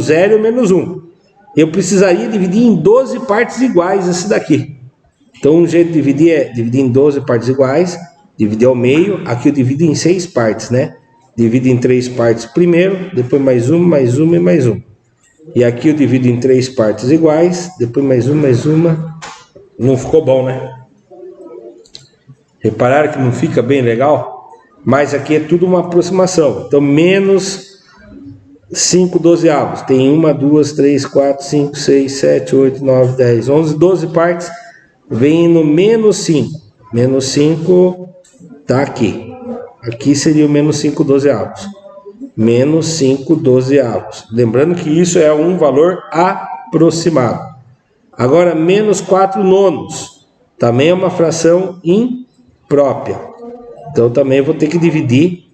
0 e o menos 1. Eu precisaria dividir em 12 partes iguais esse daqui. Então, um jeito de dividir é dividir em 12 partes iguais, dividir ao meio. Aqui eu divido em 6 partes, né? Divido em 3 partes primeiro, depois mais uma e mais uma. E aqui eu divido em 3 partes iguais, depois mais uma. Não ficou bom, né? Repararam que não fica bem legal? Mas aqui é tudo uma aproximação. Então, menos 5/12. Tem 1, 2, 3, 4, 5, 6, 7, 8, 9, 10, 11, 12 partes. Vem no menos 5. Menos 5 tá aqui. Aqui seria o menos 5/12. Menos 5/12. Lembrando que isso é um valor aproximado. Agora, menos 4/9. Também é uma fração imprópria. Então, também vou ter que dividir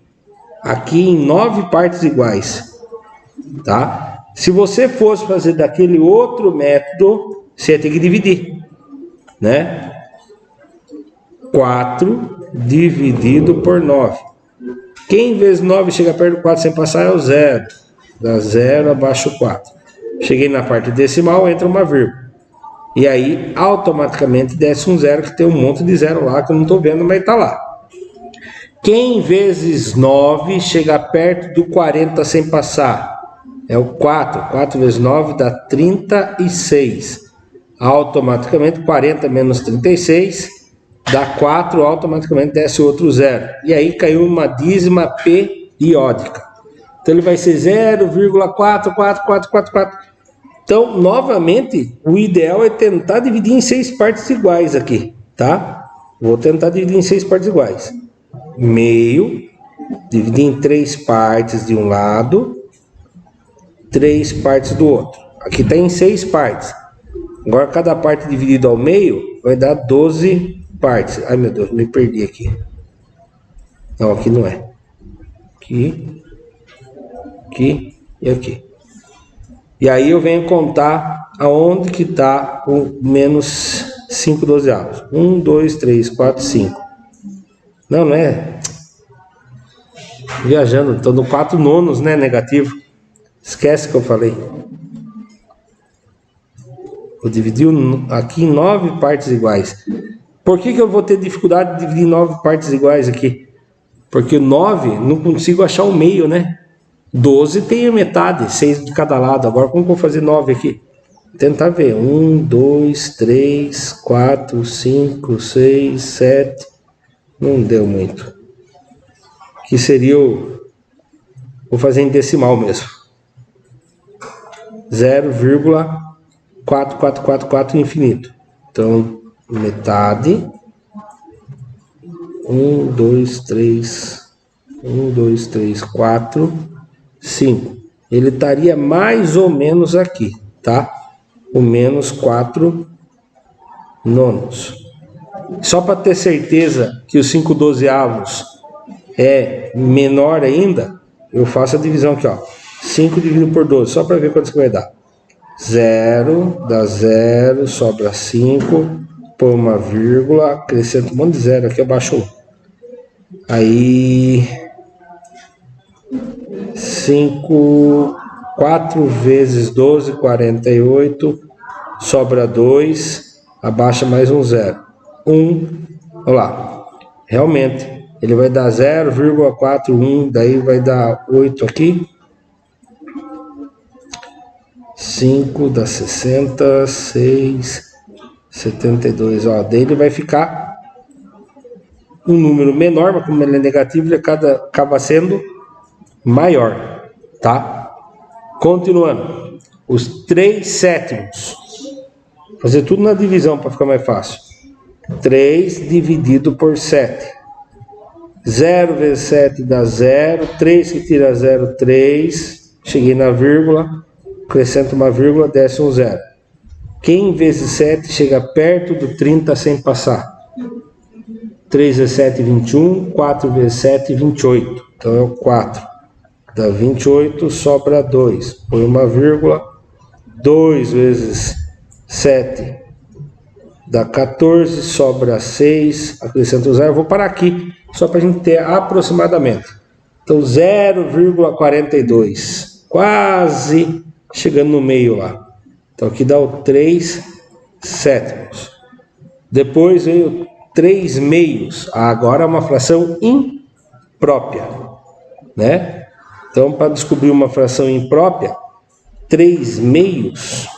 aqui em 9 partes iguais. Tá? Se você fosse fazer daquele outro método, você ia ter que dividir, né? 4 dividido por 9. Quem vezes 9 chega perto do 4 sem passar é o 0. Dá 0 abaixo do 4. Cheguei na parte decimal, entra uma vírgula. E aí, automaticamente, desce um 0, que tem um monte de 0 lá, que eu não estou vendo, mas está lá. Quem vezes 9 chega perto do 40 sem passar? É o 4. 4 vezes 9 dá 36. Automaticamente, 40 menos 36 dá 4. Automaticamente desce outro 0. E aí caiu uma dízima periódica. Então ele vai ser 0,44444. Então, novamente, o ideal é tentar dividir em 6 partes iguais aqui, tá? Vou tentar dividir em 6 partes iguais. Meio, dividir em 3 partes de um lado, 3 partes do outro. Aqui está em 6 partes. Agora, cada parte dividida ao meio vai dar 12 partes. Ai, meu Deus, me perdi aqui. Não, aqui não é. Aqui e aqui. E aí eu venho contar aonde que está o menos 5/12. 1, 2, 3, 4, 5. Não é. Viajando, estou no 4/9, né? Negativo. Esquece que eu falei. Eu dividi aqui em 9 partes iguais. Por que eu vou ter dificuldade de dividir em 9 partes iguais aqui? Porque 9 não consigo achar o meio, né? 12 tem a metade, 6 de cada lado. Agora como que eu vou fazer 9 aqui? Vou tentar ver. 1, 2, 3, 4, 5, 6, 7. Não deu muito. Que seria o... Vou fazer em decimal mesmo. 0,4444 infinito. Então, metade. 1, 2, 3, 1, 2, 3, 4, 5. Ele estaria mais ou menos aqui, tá? O menos 4 nonos. Só para ter certeza que os 5 dozeavos é menor ainda, eu faço a divisão aqui, ó. 5 dividido por 12, só para ver quanto que vai dar. 0, dá 0, sobra 5, põe uma vírgula, acrescenta um monte de zero aqui, abaixo 1. Aí 5, 4 vezes 12, 48, sobra 2, abaixa mais um 0. 1, olha lá, realmente, ele vai dar 0,41, daí vai dar 8 aqui. 5 dá 60, 6, 72, ó, daí ele vai ficar um número menor, mas como ele é negativo, ele acaba sendo maior, tá? Continuando, os 3 sétimos, fazer tudo na divisão para ficar mais fácil. 3 dividido por 7, 0 vezes 7 dá 0, 3 que tira 0, 3, cheguei na vírgula, acrescento uma vírgula, desce um 0. Quem vezes 7 chega perto do 30 sem passar? 3 vezes 7, 21, 4 vezes 7, 28. Então é o 4. Dá 28, sobra 2. Põe uma vírgula. 2 vezes 7 dá 14, sobra 6, acrescenta o 0. Eu vou parar aqui, só para a gente ter aproximadamente. Então 0,42. Quase chegando no meio lá. Então aqui dá o 3 sétimos. Depois veio 3 meios. Agora é uma fração imprópria, né? Então, para descobrir uma fração imprópria, 3 meios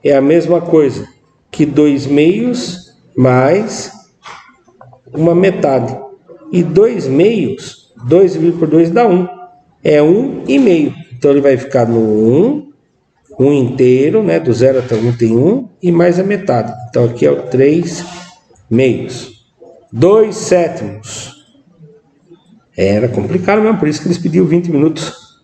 é a mesma coisa que 2 meios mais uma metade. E 2 meios, 2 dividido por 2 dá 1. É 1,5. Então, ele vai ficar no 1. 1 inteiro, né? Do 0 até 1 tem 1 e mais a metade. Então aqui é o 3 meios. 2 sétimos. Era complicado mesmo, por isso que eles pediam 20 minutos.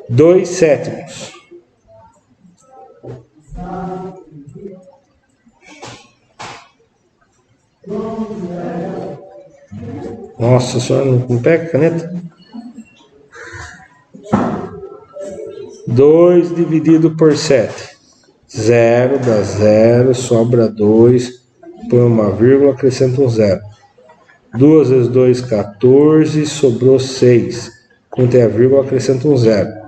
2 sétimos. Nossa senhora, não pega a caneta? 2 dividido por 7. 0 dá 0, sobra 2, põe uma vírgula, acrescenta um 0. 2 vezes 2, 14, sobrou 6. Como tem a vírgula, acrescenta um 0.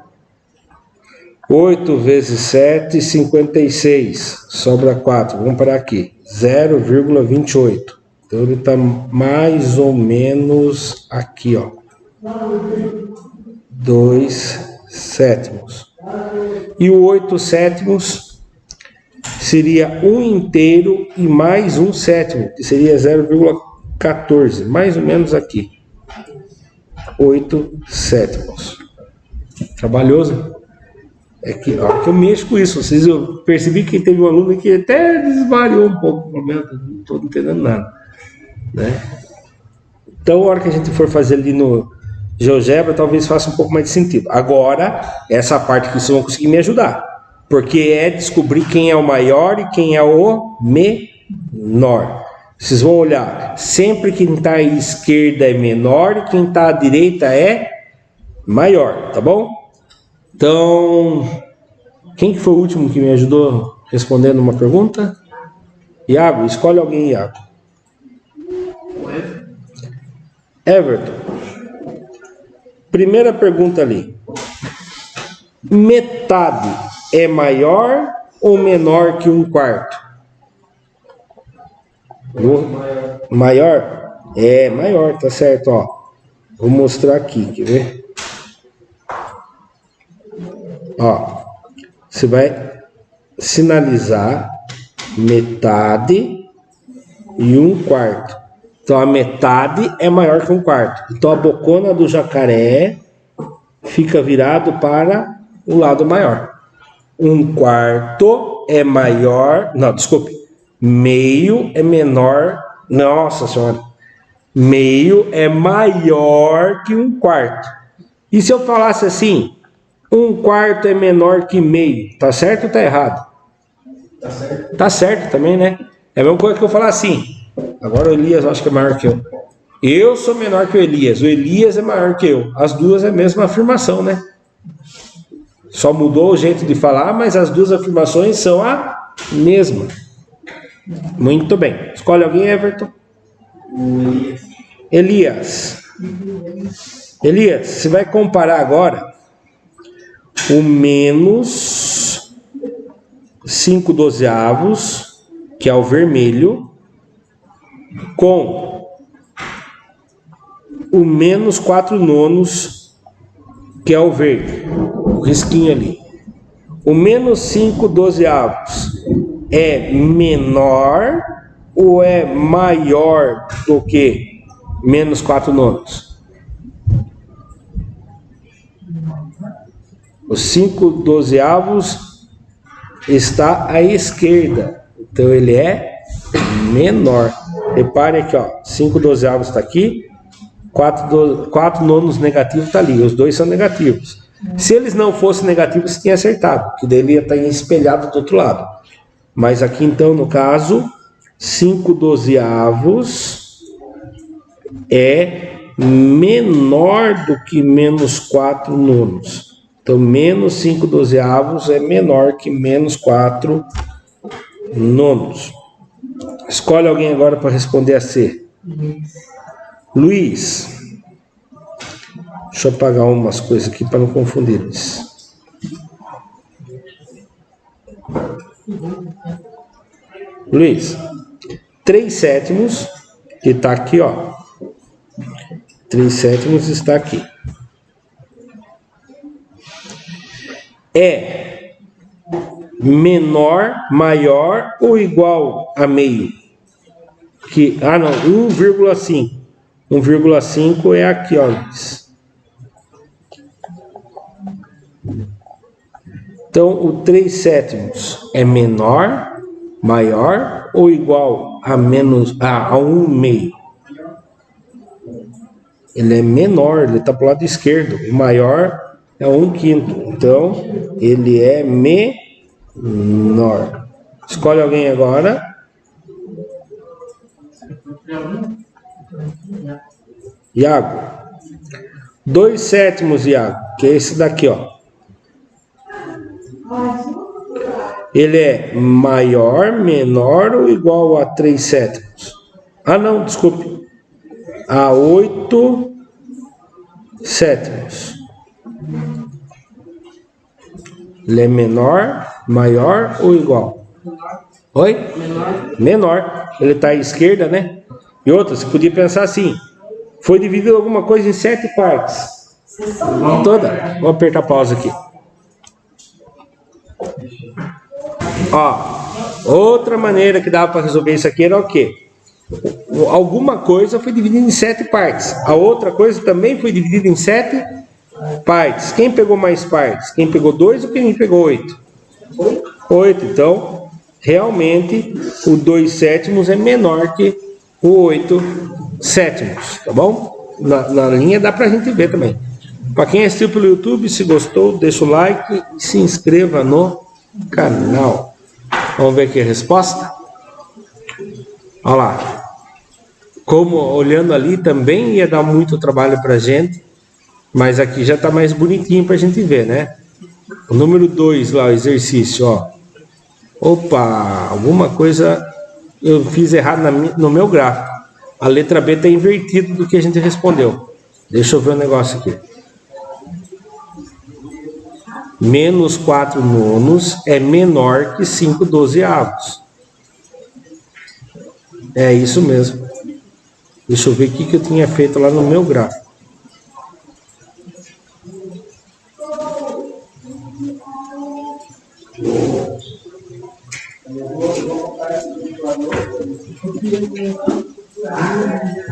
8 vezes 7, 56. Sobra 4. Vamos parar aqui. 0,28. Então ele está mais ou menos aqui, ó. 2 sétimos. E o 8 sétimos seria 1 inteiro e mais 1 sétimo, que seria 0,14, mais ou menos aqui. 8 sétimos. Trabalhoso? É que, ó, que eu mexo com isso. Eu percebi que teve um aluno que até desvariou um pouco, não estou entendendo nada, né? Então, a hora que a gente for fazer ali no GeoGebra, talvez faça um pouco mais de sentido. Agora, essa parte que vocês vão conseguir me ajudar, porque é descobrir quem é o maior e quem é o menor. Vocês vão olhar, sempre quem está à esquerda é menor e quem está à direita é maior, tá bom? Então, quem que foi o último que me ajudou respondendo uma pergunta? Iago, escolhe alguém, Iago. Everton. Primeira pergunta ali. Metade é maior ou menor que 1/4? Maior? É maior, tá certo, ó. Vou mostrar aqui, quer ver? Ó, você vai sinalizar metade e 1/4. Então a metade é maior que 1/4. Então a bocona do jacaré fica virado para o lado maior. 1/4 é maior, não, desculpe. Meio é menor. Nossa senhora. Meio é maior que 1/4. E se eu falasse assim, 1/4 é menor que meio, tá certo ou tá errado? Tá certo. Tá certo também, né? É a mesma coisa que eu falar assim. Agora o Elias eu acho que é maior que eu. Eu sou menor que o Elias é maior que eu. As duas é a mesma afirmação, né? Só mudou o jeito de falar, mas as duas afirmações são a mesma. Muito bem. Escolhe alguém, Everton. Elias, você vai comparar agora o menos 5/12, que é o vermelho, com o menos 4/9, que é o verde, o risquinho ali. O menos 5/12 é menor ou é maior do que menos 4/9? O 5/12 está à esquerda, então ele é menor. Repare aqui, ó, 5/12 está aqui, 4/9 negativo está ali, os dois são negativos. Se eles não fossem negativos, você tinha acertado, que daí ele ia estar espelhado do outro lado. Mas aqui então, no caso, 5/12 é menor do que menos 4/9. Então, menos 5/12 é menor que menos 4/9. Escolhe alguém agora para responder a C. Luiz. Deixa eu apagar umas coisas aqui para não confundir isso. Luiz, 3/7, que está aqui, ó. 3/7 está aqui. É menor, maior ou igual a meio? Que, não, 1,5. 1,5 é aqui, ó, Luiz. Então, o 3/7 é menor, maior ou igual a menos a 1/2? Ele é menor, ele está para o lado esquerdo. O maior é 1/5. Então, ele é menor. Escolhe alguém agora. Iago. 2/7, Iago, que é esse daqui, ó. Ele é maior, menor ou igual a 3/7? Não, desculpe. A 8/7. Ele é menor, maior ou igual? Oi? Menor. Ele está à esquerda, né? E outra, você podia pensar assim. Foi dividido alguma coisa em 7 partes. Toda. Vou apertar pausa aqui. Ó, outra maneira que dava para resolver isso aqui era o quê? Alguma coisa foi dividida em 7 partes. A outra coisa também foi dividida em 7 partes. Quem pegou mais partes? Quem pegou 2 ou quem pegou 8? 8. Então, realmente, o 2/7 é menor que o 8/7, tá bom? Na linha dá pra gente ver também. Para quem assistiu pelo YouTube, se gostou, deixa o like e se inscreva no canal. Vamos ver aqui a resposta. Olha lá. Como olhando ali também ia dar muito trabalho pra gente, mas aqui já tá mais bonitinho pra gente ver, né? O número 2 lá, o exercício, ó. Opa, alguma coisa eu fiz errado no meu gráfico. A letra B tá invertida do que a gente respondeu. Deixa eu ver o negócio aqui. Menos 4/9 é menor que 5/12. É isso mesmo. Deixa eu ver o que eu tinha feito lá no meu gráfico.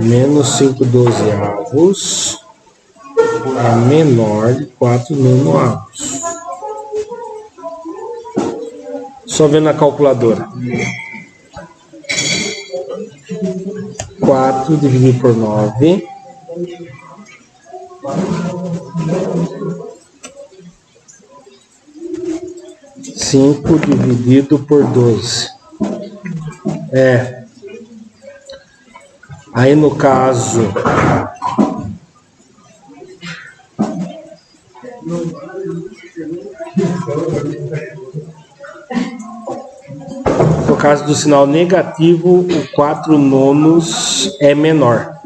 Menos 5/12 é menor de 4/9. Só vendo na calculadora. 4 dividido por 9. 5 dividido por 12. Aí no caso, no caso do sinal negativo, o 4 nonos é menor.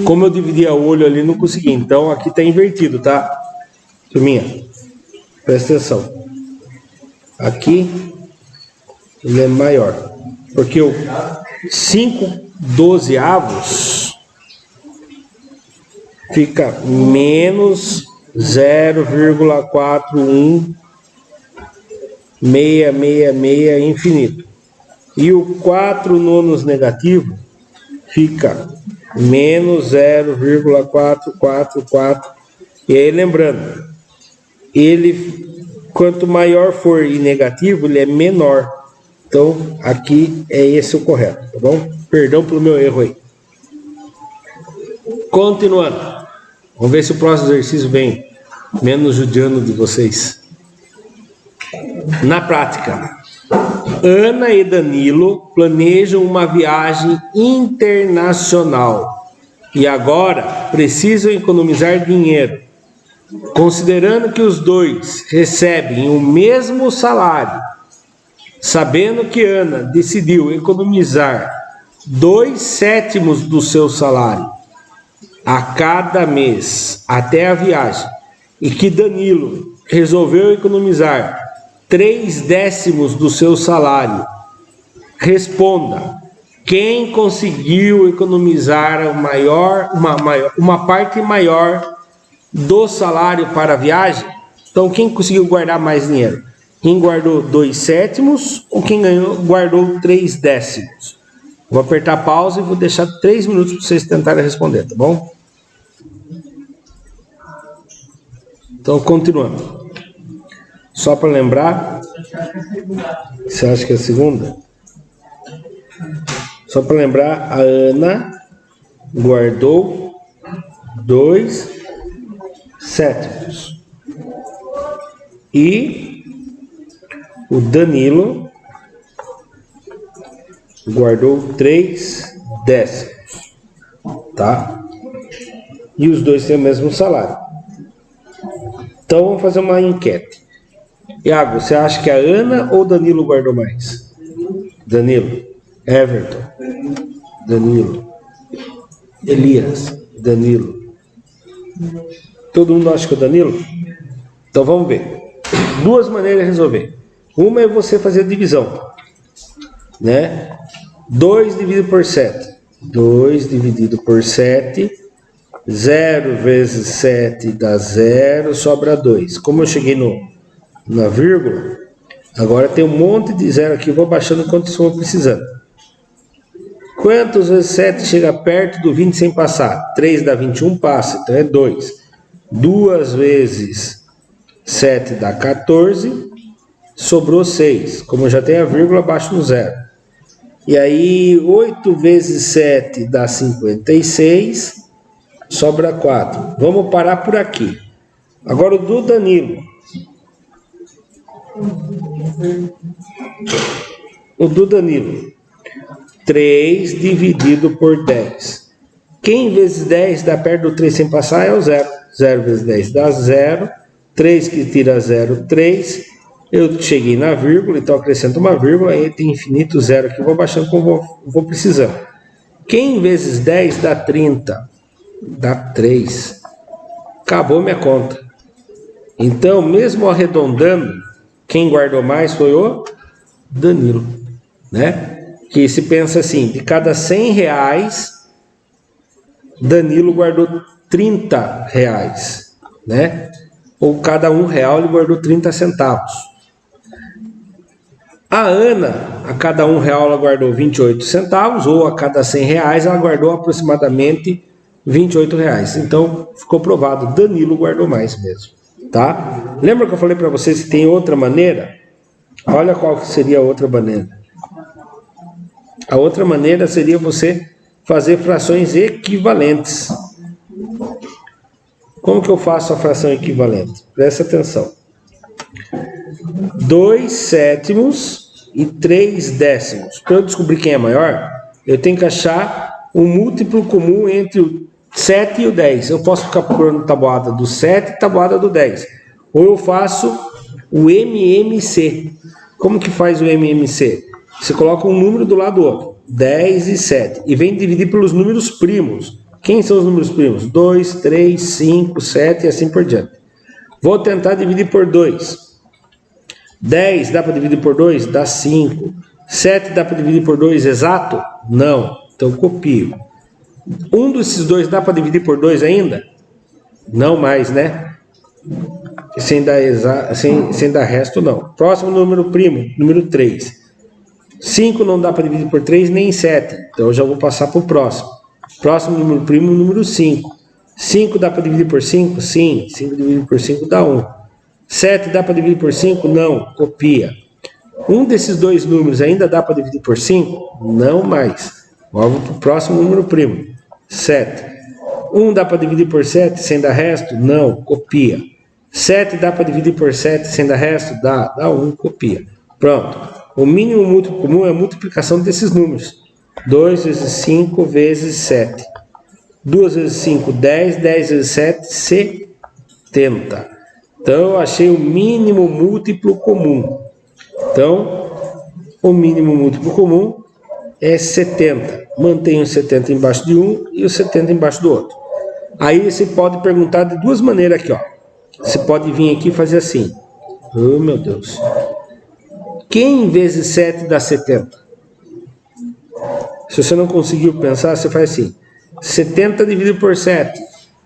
Como eu dividi a olho ali, não consegui. Então aqui está invertido, tá? Turminha, presta atenção. Aqui ele é maior. Porque o 5/12 fica menos 0,41666 infinito. E o 4 nonos negativo fica menos 0,444. E aí lembrando, ele, quanto maior for e negativo, ele é menor. Então aqui é esse o correto, tá bom? Perdão pelo meu erro aí. Continuando, vamos ver se o próximo exercício vem menos judiando de vocês. Na prática, Ana e Danilo planejam uma viagem internacional e agora precisam economizar dinheiro. Considerando que os dois recebem o mesmo salário, sabendo que Ana decidiu economizar 2/7 do seu salário a cada mês até a viagem e que Danilo resolveu economizar 3/10 do seu salário, responda: quem conseguiu economizar uma parte maior do salário para a viagem? Então, quem conseguiu guardar mais dinheiro? Quem guardou 2/7 ou quem guardou 3/10? Vou apertar pausa e vou deixar 3 minutos para vocês tentarem responder, tá bom? Então, continuando. Só para lembrar, você acha que é a segunda? Só para lembrar, a Ana guardou 2/7 e o Danilo guardou 3/10, tá? E os dois têm o mesmo salário. Então vamos fazer uma enquete. Iago, você acha que a Ana ou o Danilo guardou mais? Danilo. Everton. Danilo. Elias. Danilo. Todo mundo acha que é o Danilo? Então vamos ver. Duas maneiras de resolver. Uma é você fazer a divisão, né? 2 dividido por 7. 2 dividido por 7. 0 vezes 7 dá 0, sobra 2. Como eu cheguei na vírgula, agora tem um monte de zero aqui, vou baixando quanto estou precisando. Quantos vezes 7 chega perto do 20 sem passar? 3 dá 21, passa, então é 2. 2 vezes 7 dá 14, sobrou 6. Como já tem a vírgula, baixo no 0. E aí 8 vezes 7 dá 56, sobra 4. Vamos parar por aqui. Agora o do Danilo. O do Danilo. 3 dividido por 10. Quem vezes 10 dá perto do 3 sem passar é o 0. 0 vezes 10 dá 0. 3 que tira 0, 3. Eu cheguei na vírgula, então acrescento uma vírgula. Aí tem infinito 0 aqui. Vou baixando como vou precisando. Quem vezes 10 dá 30? Dá 3. Acabou minha conta. Então, mesmo arredondando, quem guardou mais foi o Danilo, né? Que se pensa assim, de cada 100 reais, Danilo guardou 30 reais, né? Ou cada R$1 ele guardou 30 centavos. A Ana, a cada R$1 ela guardou 28 centavos, ou a cada 100 reais ela guardou aproximadamente 28 reais. Então, ficou provado, Danilo guardou mais mesmo, tá? Lembra que eu falei para vocês que tem outra maneira? Olha qual que seria a outra maneira. A outra maneira seria você fazer frações equivalentes. Como que eu faço a fração equivalente? Presta atenção. 2 sétimos e 3 décimos. Para eu descobrir quem é maior, eu tenho que achar um múltiplo comum entre o 7 e o 10. Eu posso ficar procurando tabuada do 7 e tabuada do 10. Ou eu faço o MMC. Como que faz o MMC? Você coloca um número do lado do outro. 10 e 7. E vem dividir pelos números primos. Quem são os números primos? 2, 3, 5, 7 e assim por diante. Vou tentar dividir por 2. 10 dá para dividir por 2? Dá 5. 7 dá para dividir por 2 exato? Não. Então copio. Um desses dois dá para dividir por 2 ainda? Não mais, né? Sem dar resto, não. Próximo número primo, número 3. 5 não dá para dividir por 3, nem 7. Então eu já vou passar para o próximo. Próximo número primo, número 5. 5 dá para dividir por 5? Sim. 5 dividido por 5 dá 1. 7 dá para dividir por 5? Não. Copia. Um desses dois números ainda dá para dividir por 5? Não mais. Vamos para o próximo número primo. 7. 1 dá para dividir por 7 sem dar resto? Não. Copia. 7 dá para dividir por 7 sem dar resto? Dá. Dá 1. Copia. Pronto. O mínimo múltiplo comum é a multiplicação desses números. 2 vezes 5 vezes 7. 2 vezes 5, 10. 10 vezes 7, 70. Então, eu achei o mínimo múltiplo comum. Então, o mínimo múltiplo comum é 70. Mantenho o 70 embaixo de um e o 70 embaixo do outro. Aí você pode perguntar de duas maneiras aqui, ó. Você pode vir aqui e fazer assim. Oh, meu Deus. Quem vezes 7 dá 70? Se você não conseguiu pensar, você faz assim. 70 dividido por 7.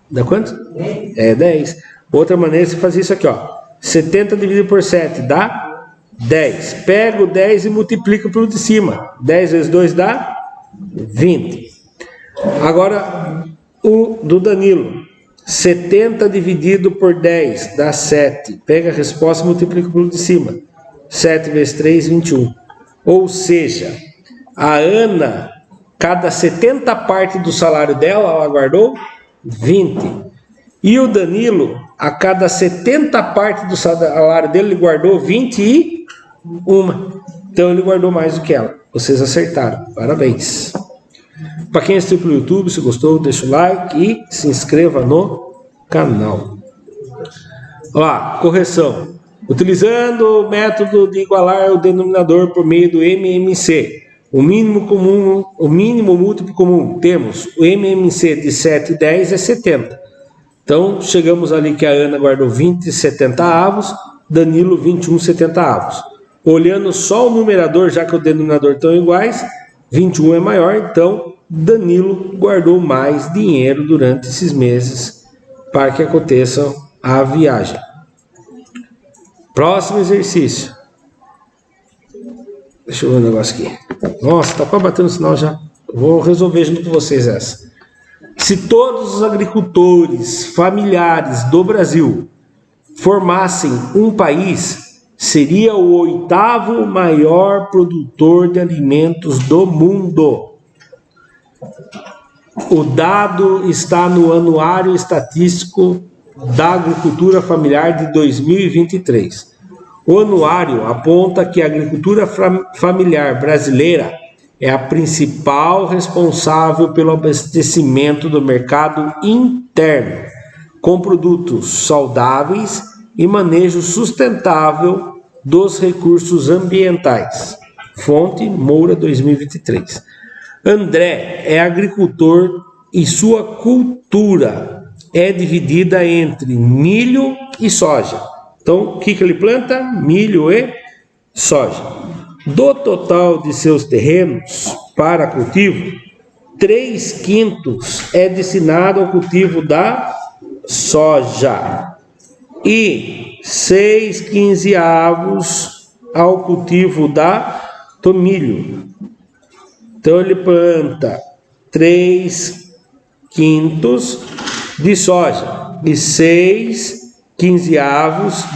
Dá quanto? 10. É 10. Outra maneira é você fazer isso aqui, ó. 70 dividido por 7 dá 10. Pega o 10 e multiplica pelo de cima. 10 vezes 2 dá 20. Agora, o do Danilo. 70 dividido por 10 dá 7. Pega a resposta e multiplica pelo de cima. 7 vezes 3, 21. Ou seja, a Ana, cada 70 partes do salário dela, ela guardou 20. E o Danilo, a cada 70 partes do salário dele, ele guardou 21. Então ele guardou mais do que ela. Vocês acertaram. Parabéns. Para quem assistiu pelo YouTube, se gostou, deixa o like e se inscreva no canal. Ó, correção. Utilizando o método de igualar o denominador por meio do MMC. O mínimo comum, o mínimo múltiplo comum, temos o MMC de 7 e 10 é 70. Então, chegamos ali que a Ana guardou 20 70avos, Danilo 21 70avos. Olhando só o numerador, já que o denominador estão iguais, 21 é maior, então Danilo guardou mais dinheiro durante esses meses para que aconteça a viagem. Próximo exercício. Deixa eu ver um negócio aqui. Nossa, tá quase batendo o sinal já. Vou resolver junto com vocês essa. Se todos os agricultores familiares do Brasil formassem um país, seria o 8º maior produtor de alimentos do mundo. O dado está no Anuário Estatístico da Agricultura Familiar de 2023. O anuário aponta que a agricultura familiar brasileira é a principal responsável pelo abastecimento do mercado interno, com produtos saudáveis e manejo sustentável dos recursos ambientais. Fonte Moura 2023. André é agricultor e sua cultura é dividida entre milho e soja. Então, o que ele planta? Milho e soja. Do total de seus terrenos para cultivo, 3/5 é destinado ao cultivo da soja e 6/15 ao cultivo do milho. Então, ele planta 3/5 de soja e 6/15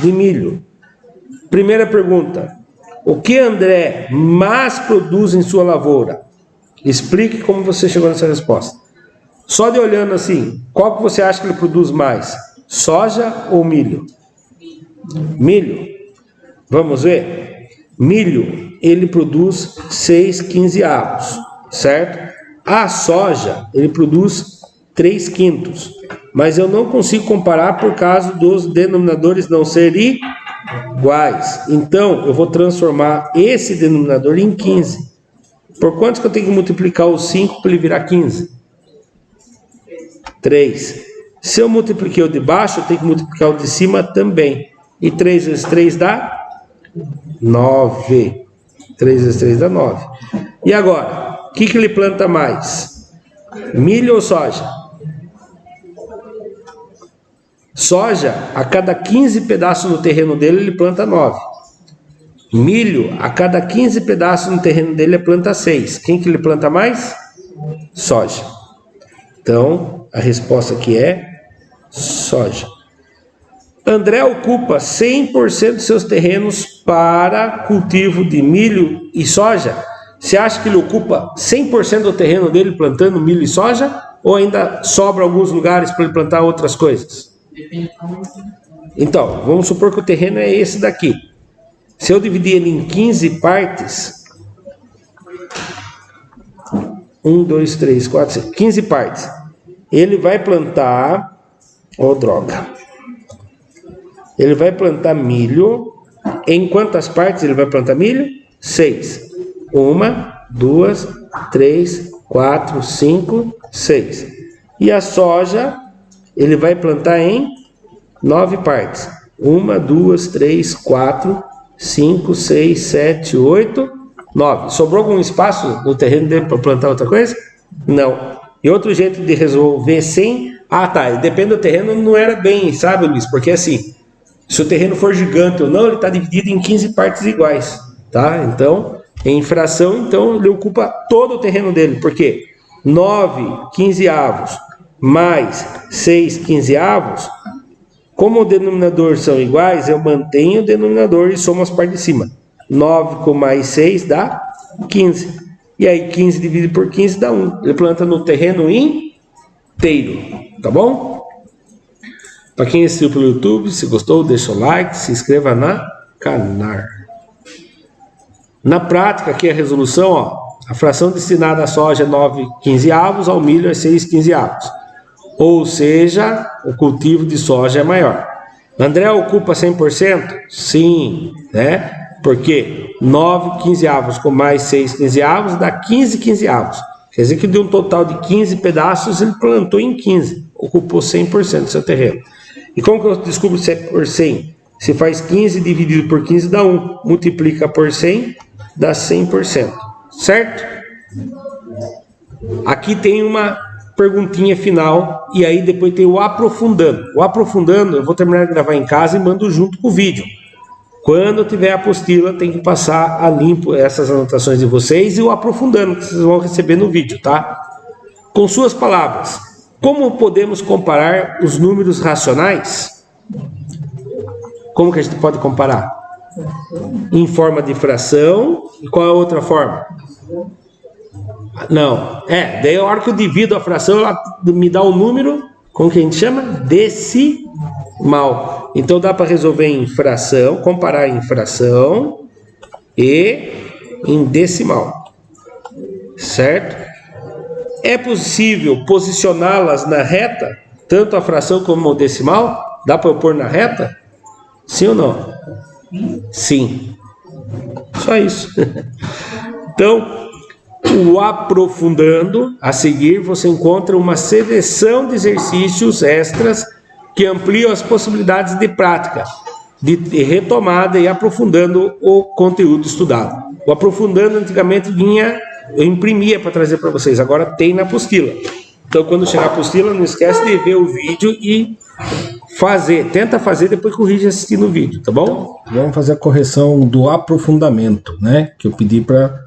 de milho. Primeira pergunta: O que André mais produz em sua lavoura? Explique como você chegou nessa resposta. Só de olhando assim, qual que você acha que ele produz mais? Soja ou milho? Milho. Vamos ver? Milho, ele produz 6 quinzeavos, certo? A soja, ele produz 3 quintos. Mas eu não consigo comparar por causa dos denominadores não serem iguais. Então, eu vou transformar esse denominador em 15. Por quanto que eu tenho que multiplicar o 5 para ele virar 15? 3. Se eu multipliquei o de baixo, eu tenho que multiplicar o de cima também. E 3 vezes 3 dá 9. 3 vezes 3 dá 9. E agora, o que ele planta mais? Milho ou soja? Soja, a cada 15 pedaços no terreno dele, ele planta 9. Milho, a cada 15 pedaços no terreno dele, ele planta 6. Quem que ele planta mais? Soja. Então, a resposta aqui é soja. André ocupa 100% de seus terrenos para cultivo de milho e soja. Você acha que ele ocupa 100% do terreno dele plantando milho e soja? Ou ainda sobra alguns lugares para ele plantar outras coisas? Então, vamos supor que o terreno é esse daqui. Se eu dividir ele em 15 partes, 1, 2, 3, 4, 5, 15 partes, ele vai plantar, droga, ele vai plantar milho. Em quantas partes ele vai plantar milho? 6. 1, 2, 3, 4, 5, 6. E a soja, ele vai plantar em 9 partes. 1, 2, 3, 4, 5, 6, 7, 8, 9. Sobrou algum espaço no terreno dele para plantar outra coisa? Não. E outro jeito de resolver sem... depende do terreno, não era bem, sabe, Luiz? Porque assim, se o terreno for gigante ou não, ele está dividido em 15 partes iguais, tá? Então, em fração, então, ele ocupa todo o terreno dele. Por quê? 9 quinzeavos mais 6 quinzeavos, como o denominador são iguais, eu mantenho o denominador e somo as partes de cima. 9 com mais 6 dá 15. E aí 15 dividido por 15 dá 1. Ele planta no terreno inteiro. Tá bom? Para quem assistiu pelo YouTube, se gostou, deixa o like, se inscreva na canal. Na prática, aqui a resolução, a fração destinada à soja é 9 quinzeavos, ao milho é 6 quinzeavos. Ou seja, o cultivo de soja é maior. André ocupa 100%? Sim, né? Porque 9 quinzeavos com mais 6 quinzeavos dá 15 quinzeavos. Quer dizer que de um total de 15 pedaços, ele plantou em 15. Ocupou 100% do seu terreno. E como que eu descubro se é por 100? Se faz 15 dividido por 15 dá 1. Multiplica por 100, dá 100%. Certo? Aqui tem uma perguntinha final e aí depois tem o aprofundando. O aprofundando eu vou terminar de gravar em casa e mando junto com o vídeo. Quando tiver a apostila, tem que passar a limpo essas anotações de vocês e o aprofundando que vocês vão receber no vídeo, tá? Com suas palavras, como podemos comparar os números racionais? Como que a gente pode comparar? Em forma de fração. E qual é a outra forma? Não, daí a hora que eu divido a fração, ela me dá um número, como que a gente chama? Decimal. Então dá para resolver em fração, comparar em fração e em decimal. Certo? É possível posicioná-las na reta, tanto a fração como o decimal? Dá para eu pôr na reta? Sim ou não? Sim. Só isso. Então, o aprofundando, a seguir você encontra uma seleção de exercícios extras que ampliam as possibilidades de prática, de retomada e aprofundando o conteúdo estudado. O aprofundando antigamente eu imprimia para trazer para vocês, agora tem na apostila. Então quando chegar a apostila, não esquece de ver o vídeo e fazer, tenta fazer, depois corrige assistir no vídeo, tá bom? Então, vamos fazer a correção do aprofundamento, né? Que eu pedi para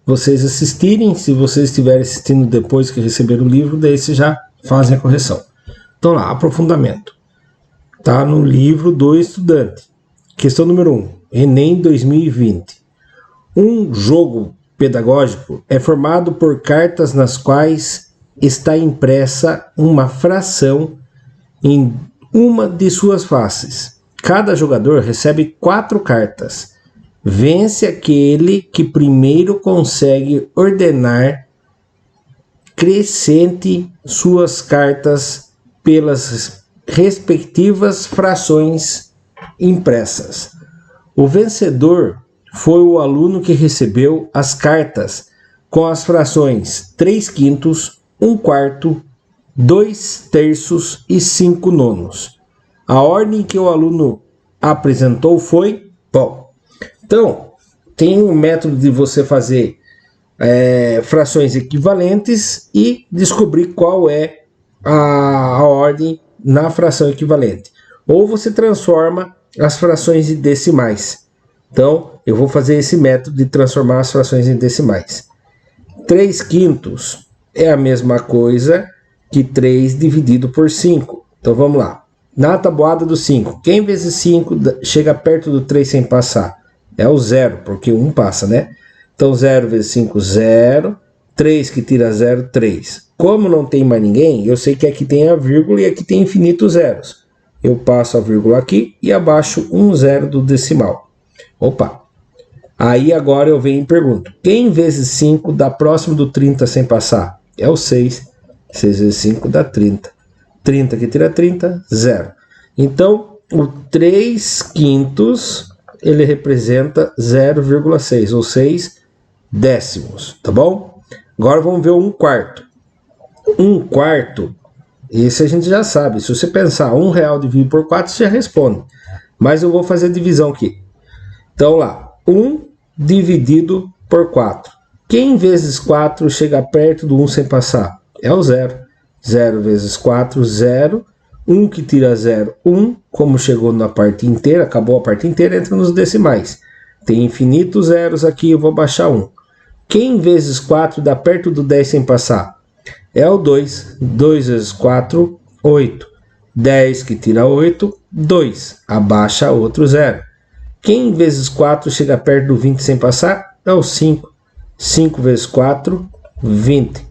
vocês assistirem. Se vocês estiverem assistindo depois que receberam o livro, daí vocês já fazem a correção. Então lá, aprofundamento. Tá no livro do estudante. Questão número 1. Enem 2020. Um jogo pedagógico é formado por cartas nas quais está impressa uma fração em uma de suas faces. Cada jogador recebe 4 cartas. Vence aquele que primeiro consegue ordenar crescente suas cartas pelas respectivas frações impressas. O vencedor foi o aluno que recebeu as cartas com as frações 3/5, 1/4, 2/3 e 5/9. A ordem que o aluno apresentou foi bom. Então, tem um método de você fazer frações equivalentes e descobrir qual é a ordem na fração equivalente. Ou você transforma as frações em decimais. Então, eu vou fazer esse método de transformar as frações em decimais. 3/5 é a mesma coisa que 3 dividido por 5. Então, vamos lá. Na tabuada do 5, quem vezes 5 chega perto do 3 sem passar? É o 0, porque 1 passa, né? Então, 0 vezes 5, 0. 3 que tira 0, 3. Como não tem mais ninguém, eu sei que aqui tem a vírgula e aqui tem infinitos zeros. Eu passo a vírgula aqui e abaixo um 0 do decimal. Opa! Aí agora eu venho e pergunto. Quem vezes 5 dá próximo do 30 sem passar? É o 6. 6 vezes 5 dá 30. 30 que tira 30, 0. Então, o 3/5 ele representa 0,6, ou 6 décimos, tá bom? Agora vamos ver o 1/4. 1/4, esse a gente já sabe. Se você pensar R$1 dividido por 4, você já responde. Mas eu vou fazer a divisão aqui. Então lá, 1 dividido por 4. Quem vezes 4 chega perto do 1 sem passar? É o 0. 0 vezes 4, 0. 1 que tira 0, 1. Como chegou na parte inteira, acabou a parte inteira, entra nos decimais. Tem infinitos zeros aqui, eu vou baixar 1. Quem vezes 4 dá perto do 10 sem passar? É o 2. 2 vezes 4, 8. 10 que tira 8, 2. Abaixa outro 0. Quem vezes 4 chega perto do 20 sem passar? É o 5. 5 vezes 4, 20.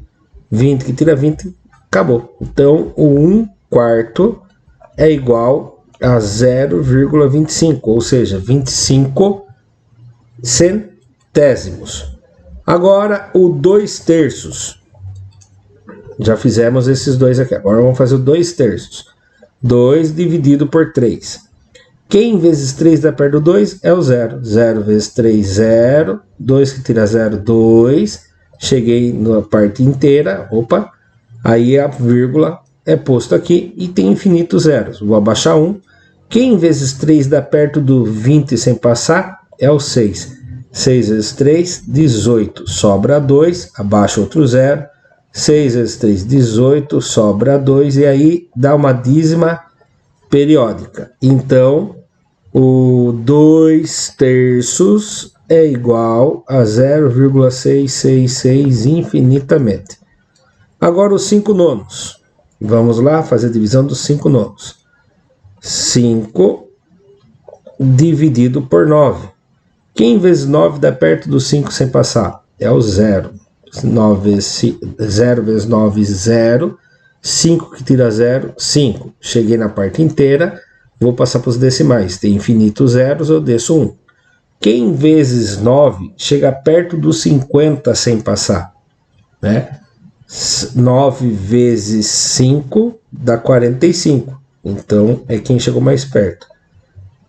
20 que tira 20, acabou. Então, o 1/4 é igual a 0,25, ou seja, 25 centésimos. Agora, o 2/3. Já fizemos esses dois aqui. Agora vamos fazer o 2/3. 2 dividido por 3. Quem vezes 3 dá perto do 2 é o 0. 0 vezes 3, 0. 2 que tira 0, 2. Cheguei na parte inteira. Opa. Aí a vírgula é posto aqui e tem infinitos zeros. Vou abaixar 1. Quem vezes 3 dá perto do 20 sem passar é o 6. 6 vezes 3, 18. Sobra 2. Abaixa outro 0. 6 vezes 3, 18. Sobra 2. E aí dá uma dízima periódica. Então, o 2/3 é igual a 0,666 infinitamente. Agora os 5/9. Vamos lá fazer a divisão dos 5/9. 5 dividido por 9. Quem vezes 9 dá perto do 5 sem passar? É o 0. 0 vezes 9, 0. 5 que tira 0, 5. Cheguei na parte inteira, vou passar para os decimais. Tem infinitos zeros, eu desço 1. Quem vezes 9 chega perto dos 50 sem passar? Né? 9 vezes 5 dá 45. Então, é quem chegou mais perto.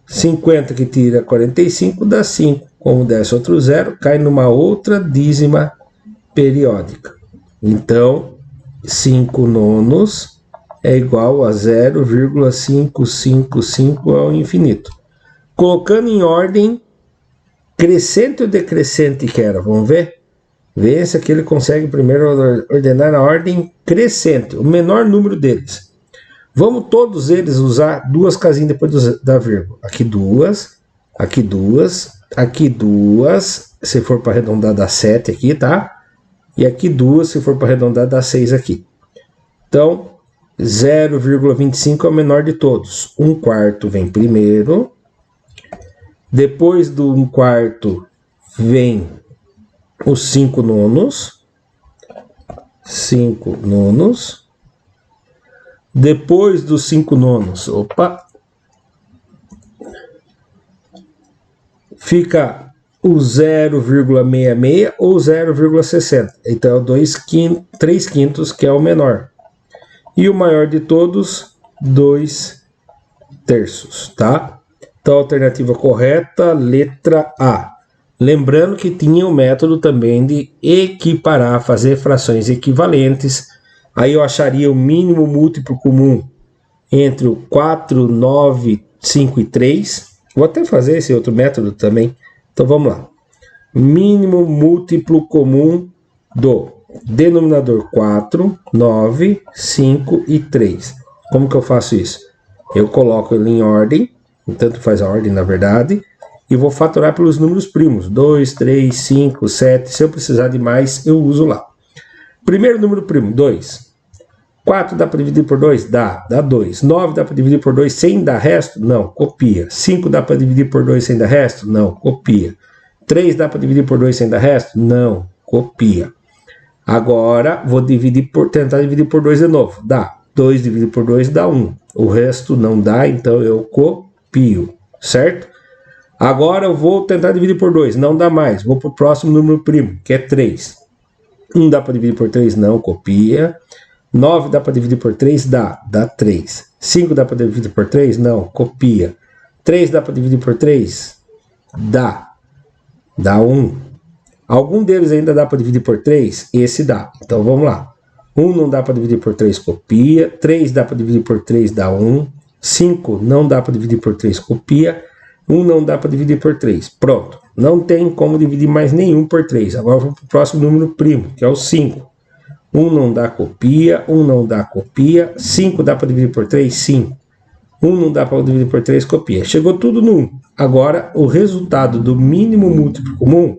50 que tira 45 dá 5. Como desce outro 0, cai numa outra dízima periódica. Então, 5/9 é igual a 0,555 ao infinito. Colocando em ordem crescente ou decrescente que era, vamos ver? Vê se aqui ele consegue primeiro ordenar na ordem crescente, o menor número deles. Vamos todos eles usar duas casinhas depois da vírgula. Aqui duas, aqui duas, aqui duas, se for para arredondar dá 7 aqui, tá? E aqui duas, se for para arredondar dá 6 aqui. Então, 0,25 é o menor de todos. 1/4 vem primeiro. Depois do 1/4 vem os 5 nonos. 5 nonos. Depois dos 5 nonos, fica o 0,66 ou 0,60. Então, é o 3 quintos, que é o menor. E o maior de todos, 2 terços, tá? Então, a alternativa correta, letra A. Lembrando que tinha o método também de equiparar, fazer frações equivalentes. Aí eu acharia o mínimo múltiplo comum entre o 4, 9, 5 e 3. Vou até fazer esse outro método também. Então vamos lá. Mínimo múltiplo comum do denominador 4, 9, 5 e 3. Como que eu faço isso? Eu coloco ele em ordem, tanto faz a ordem na verdade, e vou fatorar pelos números primos. 2, 3, 5, 7. Se eu precisar de mais, eu uso lá. Primeiro número primo, 2. 4 dá para dividir por 2? Dá 2. 9 dá para dividir por 2 sem dar resto? Não, copia. 5 dá para dividir por 2 sem dar resto? Não, copia. 3 dá para dividir por 2 sem dar resto? Não, copia. Agora, vou tentar dividir por 2 de novo. Dá. 2 dividido por 2 dá 1. O resto não dá, então eu copio, certo? Agora eu vou tentar dividir por 2, não dá mais. Vou para o próximo número primo, que é 3. 1 dá para dividir por 3? Não, copia. 9 dá para dividir por 3? Dá 3. 5 dá para dividir por 3? Não, copia. 3 dá para dividir por 3? Dá 1. Algum deles ainda dá para dividir por 3? Esse dá. Então vamos lá. 1 não dá para dividir por 3, copia. 3 dá para dividir por 3, dá 1. 5 não dá para dividir por 3, copia. 1 não dá para dividir por 3. Pronto. Não tem como dividir mais nenhum por 3. Agora vamos para o próximo número primo, que é o 5. 1 não dá, copia. 1 não dá, copia. 5 dá para dividir por 3? Sim. 1 não dá para dividir por 3, copia. Chegou tudo no 1. Agora, o resultado do mínimo múltiplo comum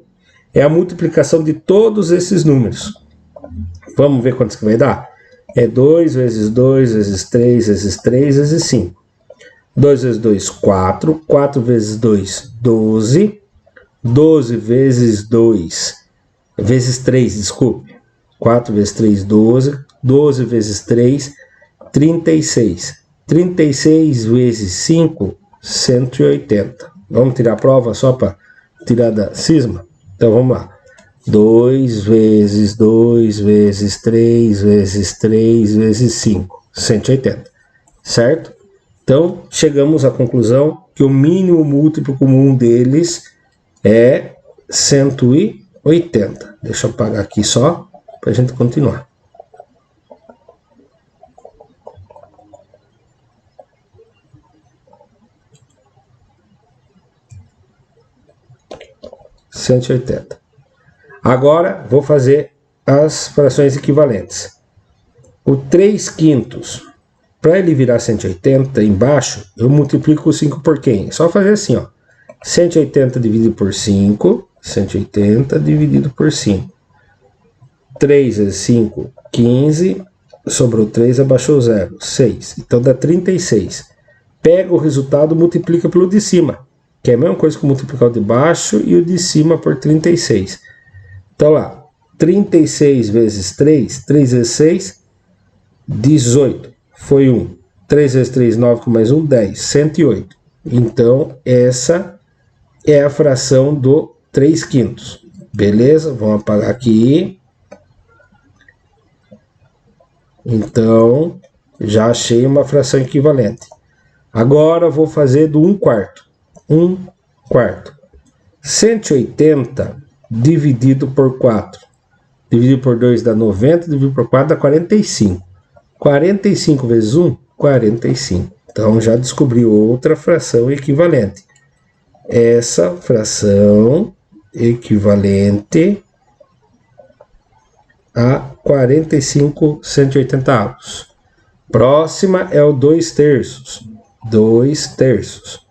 é a multiplicação de todos esses números. Vamos ver quantos que vai dar? É 2 vezes 2 vezes 3 vezes 3 vezes 5. 2 vezes 2, 4. 4 vezes 2, 12. 12 vezes 2, vezes 3, desculpe. 4 vezes 3, 12. 12 vezes 3, 36. 36 vezes 5, 180. Vamos tirar a prova só para tirar da cisma? Então vamos lá. 2 vezes 2 vezes 3 vezes 3 vezes 5, 180. Certo? Então, chegamos à conclusão que o mínimo múltiplo comum deles é 180. Deixa eu apagar aqui só, para a gente continuar. Agora, vou fazer as frações equivalentes. O 3 quintos, para ele virar 180 embaixo, eu multiplico o 5 por quem? É só fazer assim, ó. 180 dividido por 5, 180 dividido por 5. 3 vezes 5, 15, sobrou 3, abaixou 0, 6. Então dá 36. Pega o resultado, multiplica pelo de cima, que é a mesma coisa que multiplicar o de baixo e o de cima por 36. Então lá, 36 vezes 3, 3 vezes 6, 18. Foi 1. 3 vezes 3, 9 com mais 1, 10. 108. Então, essa é a fração do 3 quintos. Beleza? Vamos apagar aqui. Então, já achei uma fração equivalente. Agora, vou fazer do 1 quarto. 1 quarto. 180 dividido por 4. Dividido por 2 dá 90, dividido por 4 dá 45. 45 vezes 1, 45. Então, já descobri outra fração equivalente. Essa fração equivalente a 45 180avos. Próxima é o 2 terços. 2 terços.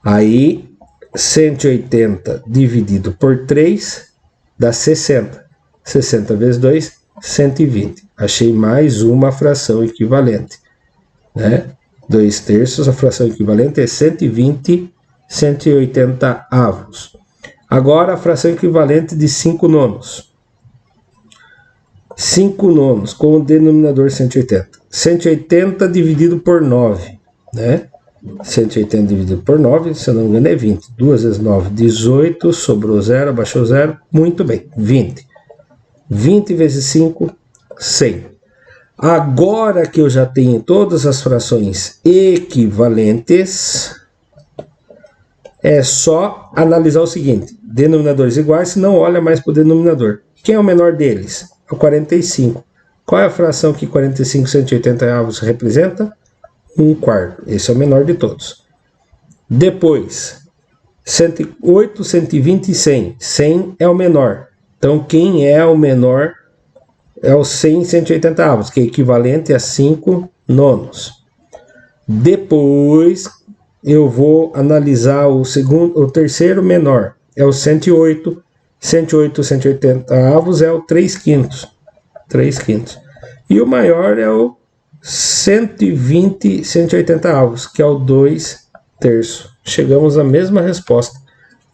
Aí, 180 dividido por 3 dá 60. 60 vezes 2, 120. Achei mais uma fração equivalente, né? 2 terços, a fração equivalente é 120 180avos. Agora a fração equivalente de 5 nonos. 5 nonos com o denominador 180. 180 dividido por 9, né? 180 dividido por 9, se eu não me engano é 20. 2 vezes 9, 18, sobrou 0, abaixou 0. Muito bem, 20. 20 vezes 5, 100. Agora que eu já tenho todas as frações equivalentes, é só analisar o seguinte: denominadores iguais, não olha mais para o denominador. Quem é o menor deles? É o 45. Qual é a fração que 45 180avos representa? 1/4. Esse é o menor de todos. Depois, 108, 120 e 100. 100 é o menor. Então, quem é o menor é o 100 180avos, que é equivalente a 5 nonos. Depois, eu vou analisar o terceiro menor, é o 108. 108 180avos é o 3/5. 3/5. E o maior é o 120 180avos, que é o 2/3. Chegamos à mesma resposta.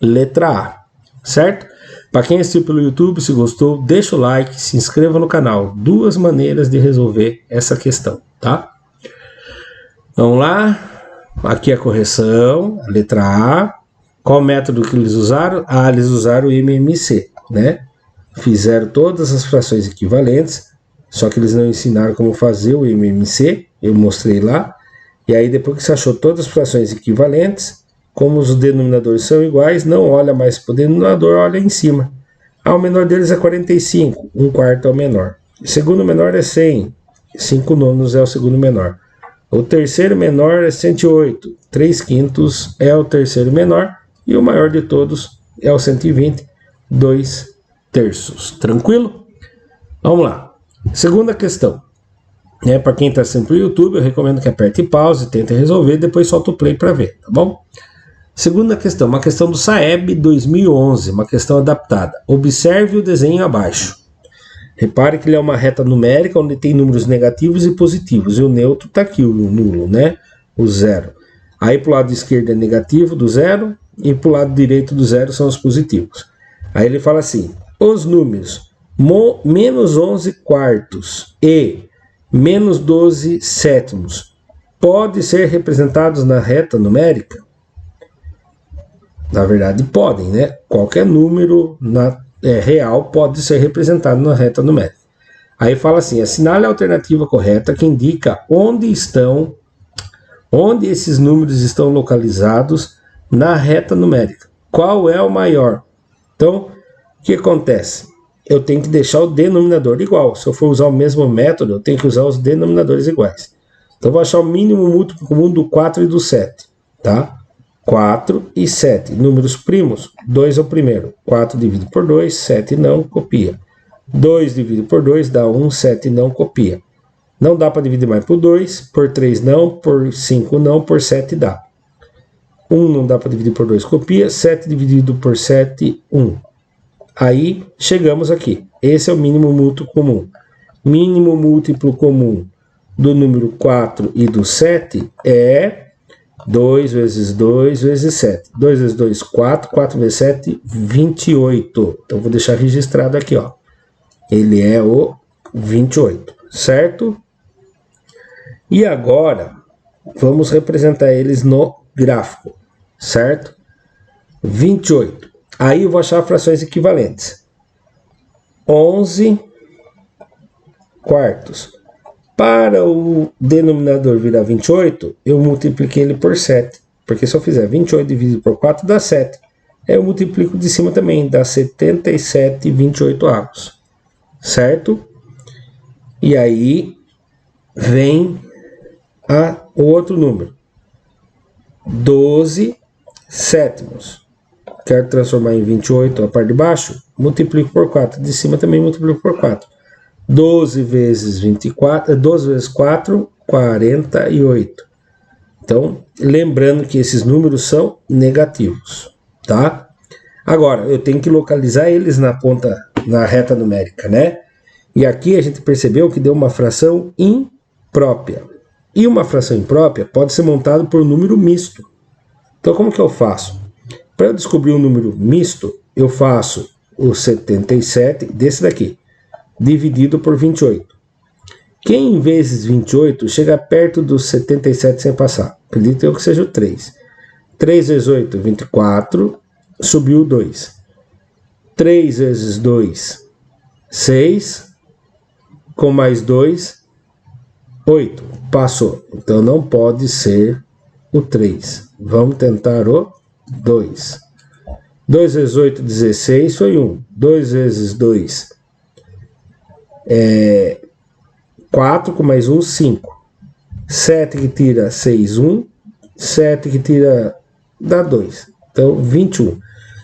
Letra A. Certo? Para quem assistiu pelo YouTube, se gostou, deixa o like, se inscreva no canal. 2 maneiras de resolver essa questão, tá? Vamos lá. Aqui a correção, a letra A. Qual método que eles usaram? Ah, eles usaram o MMC, né? Fizeram todas as frações equivalentes, só que eles não ensinaram como fazer o MMC, eu mostrei lá. E aí depois que você achou todas as frações equivalentes, como os denominadores são iguais, não olha mais para o denominador, olha em cima. Ah, o menor deles é 45, 1/4 é o menor. O segundo menor é 100, 5 nonos é o segundo menor. O terceiro menor é 108, 3/5 é o terceiro menor. E o maior de todos é o 120, 2/3. Tranquilo? Vamos lá. Segunda questão. Para quem está sempre no YouTube, eu recomendo que aperte pause, tente resolver, depois solta o play para ver, tá bom? Segunda questão, uma questão do SAEB 2011, uma questão adaptada. Observe o desenho abaixo. Repare que ele é uma reta numérica onde tem números negativos e positivos. E o neutro está aqui, o nulo, né? O 0. Aí para o lado esquerdo é negativo do 0 e para o lado direito do 0 são os positivos. Aí ele fala assim: os números menos 11/4 e menos 12/7 podem ser representados na reta numérica? Na verdade, podem, né? Qualquer número real pode ser representado na reta numérica. Aí fala assim: assinale a alternativa correta que indica onde esses números estão localizados na reta numérica. Qual é o maior? Então, o que acontece? Eu tenho que deixar o denominador igual. Se eu for usar o mesmo método, eu tenho que usar os denominadores iguais. Então, eu vou achar o mínimo múltiplo comum do 4 e do 7, tá? 4 e 7, números primos, 2 é o primeiro, 4 dividido por 2, 7 não, copia. 2 dividido por 2 dá 1, 7 não, copia. Não dá para dividir mais por 2, por 3 não, por 5 não, por 7 dá. 1 não dá para dividir por 2, copia, 7 dividido por 7, 1. Aí chegamos aqui, esse é o mínimo múltiplo comum. Mínimo múltiplo comum do número 4 e do 7 é 2 vezes 2 vezes 7. 2 vezes 2, 4. 4 vezes 7, 28. Então, vou deixar registrado aqui, ó. Ele é o 28, certo? E agora, vamos representar eles no gráfico, certo? 28. Aí eu vou achar frações equivalentes. 11/4. Para o denominador virar 28, eu multipliquei ele por 7. Porque se eu fizer 28 dividido por 4, dá 7. Aí eu multiplico de cima também, dá 77/28avos. Certo? E aí vem o outro número. 12/7. Quero transformar em 28 a parte de baixo, multiplico por 4. De cima também multiplico por 4. 12 vezes 24, 12 vezes 4, 48. Então, lembrando que esses números são negativos, tá? Agora, eu tenho que localizar eles na reta numérica, né? E aqui a gente percebeu que deu uma fração imprópria. E uma fração imprópria pode ser montada por um número misto. Então, como que eu faço? Para eu descobrir um número misto, eu faço o 77 desse daqui, dividido por 28. Quem vezes 28 chega perto dos 77 sem passar? Acredito eu que seja o 3. 3 vezes 8, 24, subiu 2. 3 vezes 2, 6, com mais 2, 8. Passou. Então não pode ser o 3. Vamos tentar o 2. 2 vezes 8, 16, foi 1. 2 vezes 2, 4, com mais 1, 5. 7 que tira 6, 1. 7 que tira, dá 2. Então, 21.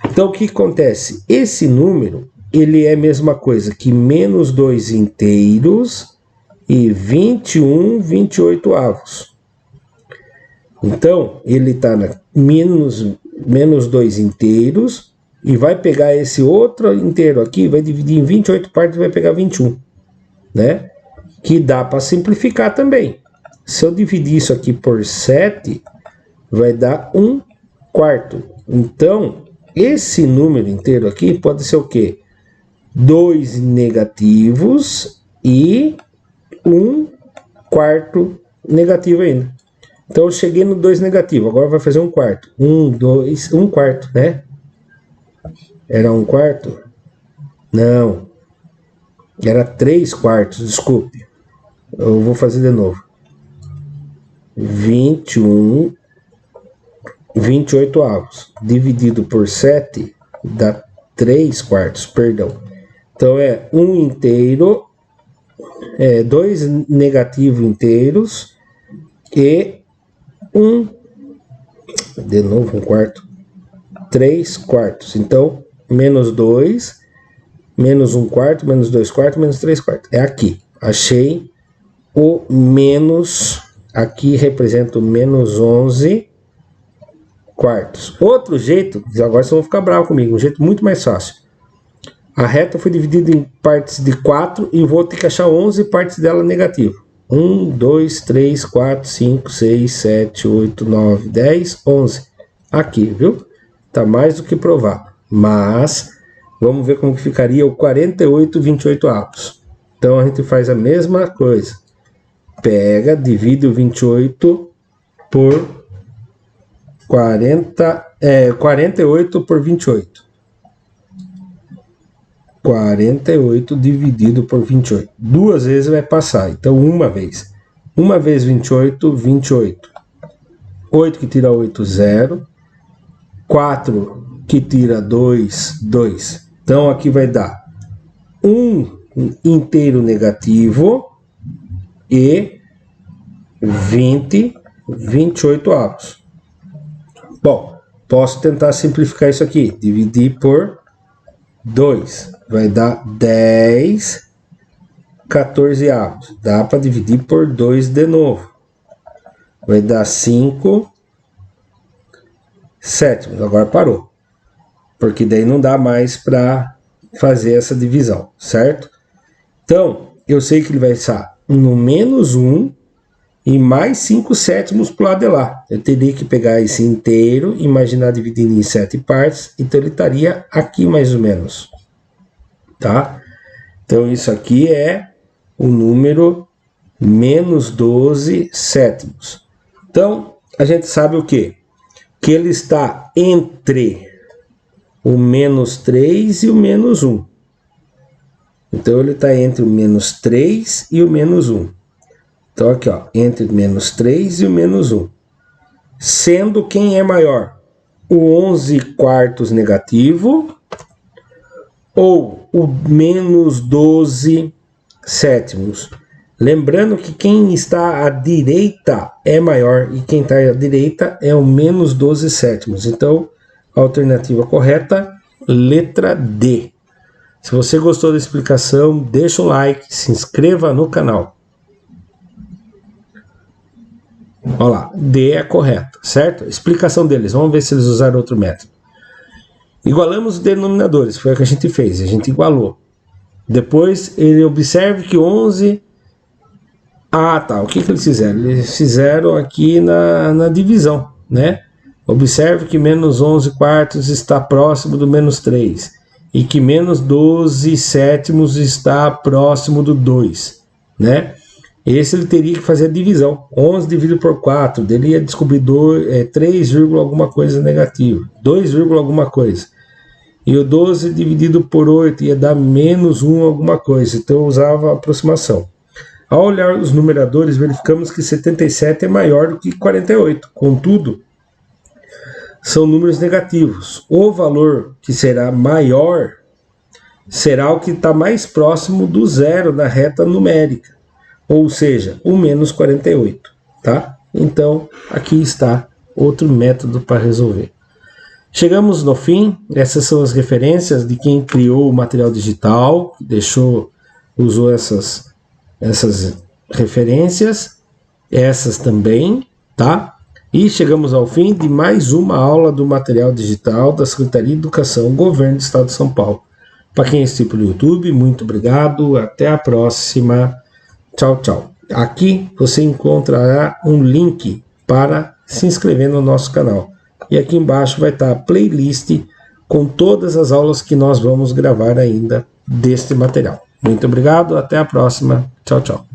Então, o que acontece? Esse número, ele é a mesma coisa que menos 2 inteiros e 21 28avos. Então, ele está na menos 2 inteiros e vai pegar esse outro inteiro aqui, vai dividir em 28 partes e vai pegar 21, né? Que dá para simplificar também. Se eu dividir isso aqui por 7, vai dar 1/4. Então, esse número inteiro aqui pode ser o quê? 2 negativos e 1/4 negativo ainda. Então, eu cheguei no 2 negativo, agora vai fazer 1/4. 1, 2, 1/4, né? Era 1/4? Não. Era 3/4, desculpe. Eu vou fazer de novo. 21 28avos dividido por 7 dá 3/4, perdão. Então é 1 inteiro, 2 negativos inteiros e 1, de novo 1/4, 3/4. Então, menos 2, menos 1/4, menos 2/4, menos 3/4. É aqui. Achei o menos, aqui representa o menos 11 quartos. Outro jeito, agora vocês vão ficar bravos comigo, um jeito muito mais fácil. A reta foi dividida em partes de 4 e vou ter que achar 11 partes dela negativo. 1, 2, 3, 4, 5, 6, 7, 8, 9, 10, 11. Aqui, viu? Tá mais do que provável. Mas, vamos ver como que ficaria o 48 28avos. Então, a gente faz a mesma coisa. Pega, divide o 28 por 48 por 28. 48 dividido por 28. Duas vezes vai passar, então uma vez. Uma vez 28, 28. 8 que tira 8, 0. 4 que tira 2, 2. Então aqui vai dar 1 inteiro negativo e 20 28avos. Bom, posso tentar simplificar isso aqui. Dividir por 2. Vai dar 10 14avos. Dá para dividir por 2 de novo. Vai dar 5 sétimos. Agora parou. Porque daí não dá mais para fazer essa divisão, certo? Então, eu sei que ele vai estar no menos 1 e mais 5 sétimos para o lado de lá. Eu teria que pegar esse inteiro, imaginar dividindo em 7 partes, então ele estaria aqui mais ou menos. Tá? Então isso aqui é o número menos 12 sétimos. Então, a gente sabe o quê? Que ele está entre o menos 3 e o menos 1. Então ele está entre o menos 3 e o menos 1. Então aqui, ó, entre o menos 3 e o menos 1. Sendo quem é maior? O 11 quartos negativo ou o menos 12 sétimos? Lembrando que quem está à direita é maior e quem está à direita é o menos 12 sétimos. Então, a alternativa correta, letra D. Se você gostou da explicação, deixa o like, se inscreva no canal. Olha lá, D é correto, certo? Explicação deles, vamos ver se eles usaram outro método. Igualamos os denominadores, foi o que a gente fez, a gente igualou. Depois, ele observe que 11... Ah, tá, o que eles fizeram? Eles fizeram aqui na divisão, né? Observe que menos 11 quartos está próximo do menos 3 e que menos 12 sétimos está próximo do 2, né? Esse ele teria que fazer a divisão. 11 dividido por 4, ele ia descobrir 3, alguma coisa negativo, 2, alguma coisa. E o 12 dividido por 8 ia dar menos 1 alguma coisa, então eu usava a aproximação. Ao olhar os numeradores, verificamos que 77 é maior do que 48, contudo, são números negativos. O valor que será maior será o que está mais próximo do zero na reta numérica, ou seja, o menos 48, tá? Então, aqui está outro método para resolver. Chegamos no fim. Essas são as referências de quem criou o material digital, usou essas referências, essas também, tá? E chegamos ao fim de mais uma aula do material digital da Secretaria de Educação, Governo do Estado de São Paulo. Para quem assistiu pelo YouTube, muito obrigado, até a próxima, tchau, tchau. Aqui você encontrará um link para se inscrever no nosso canal. E aqui embaixo vai estar a playlist com todas as aulas que nós vamos gravar ainda deste material. Muito obrigado, até a próxima, tchau, tchau.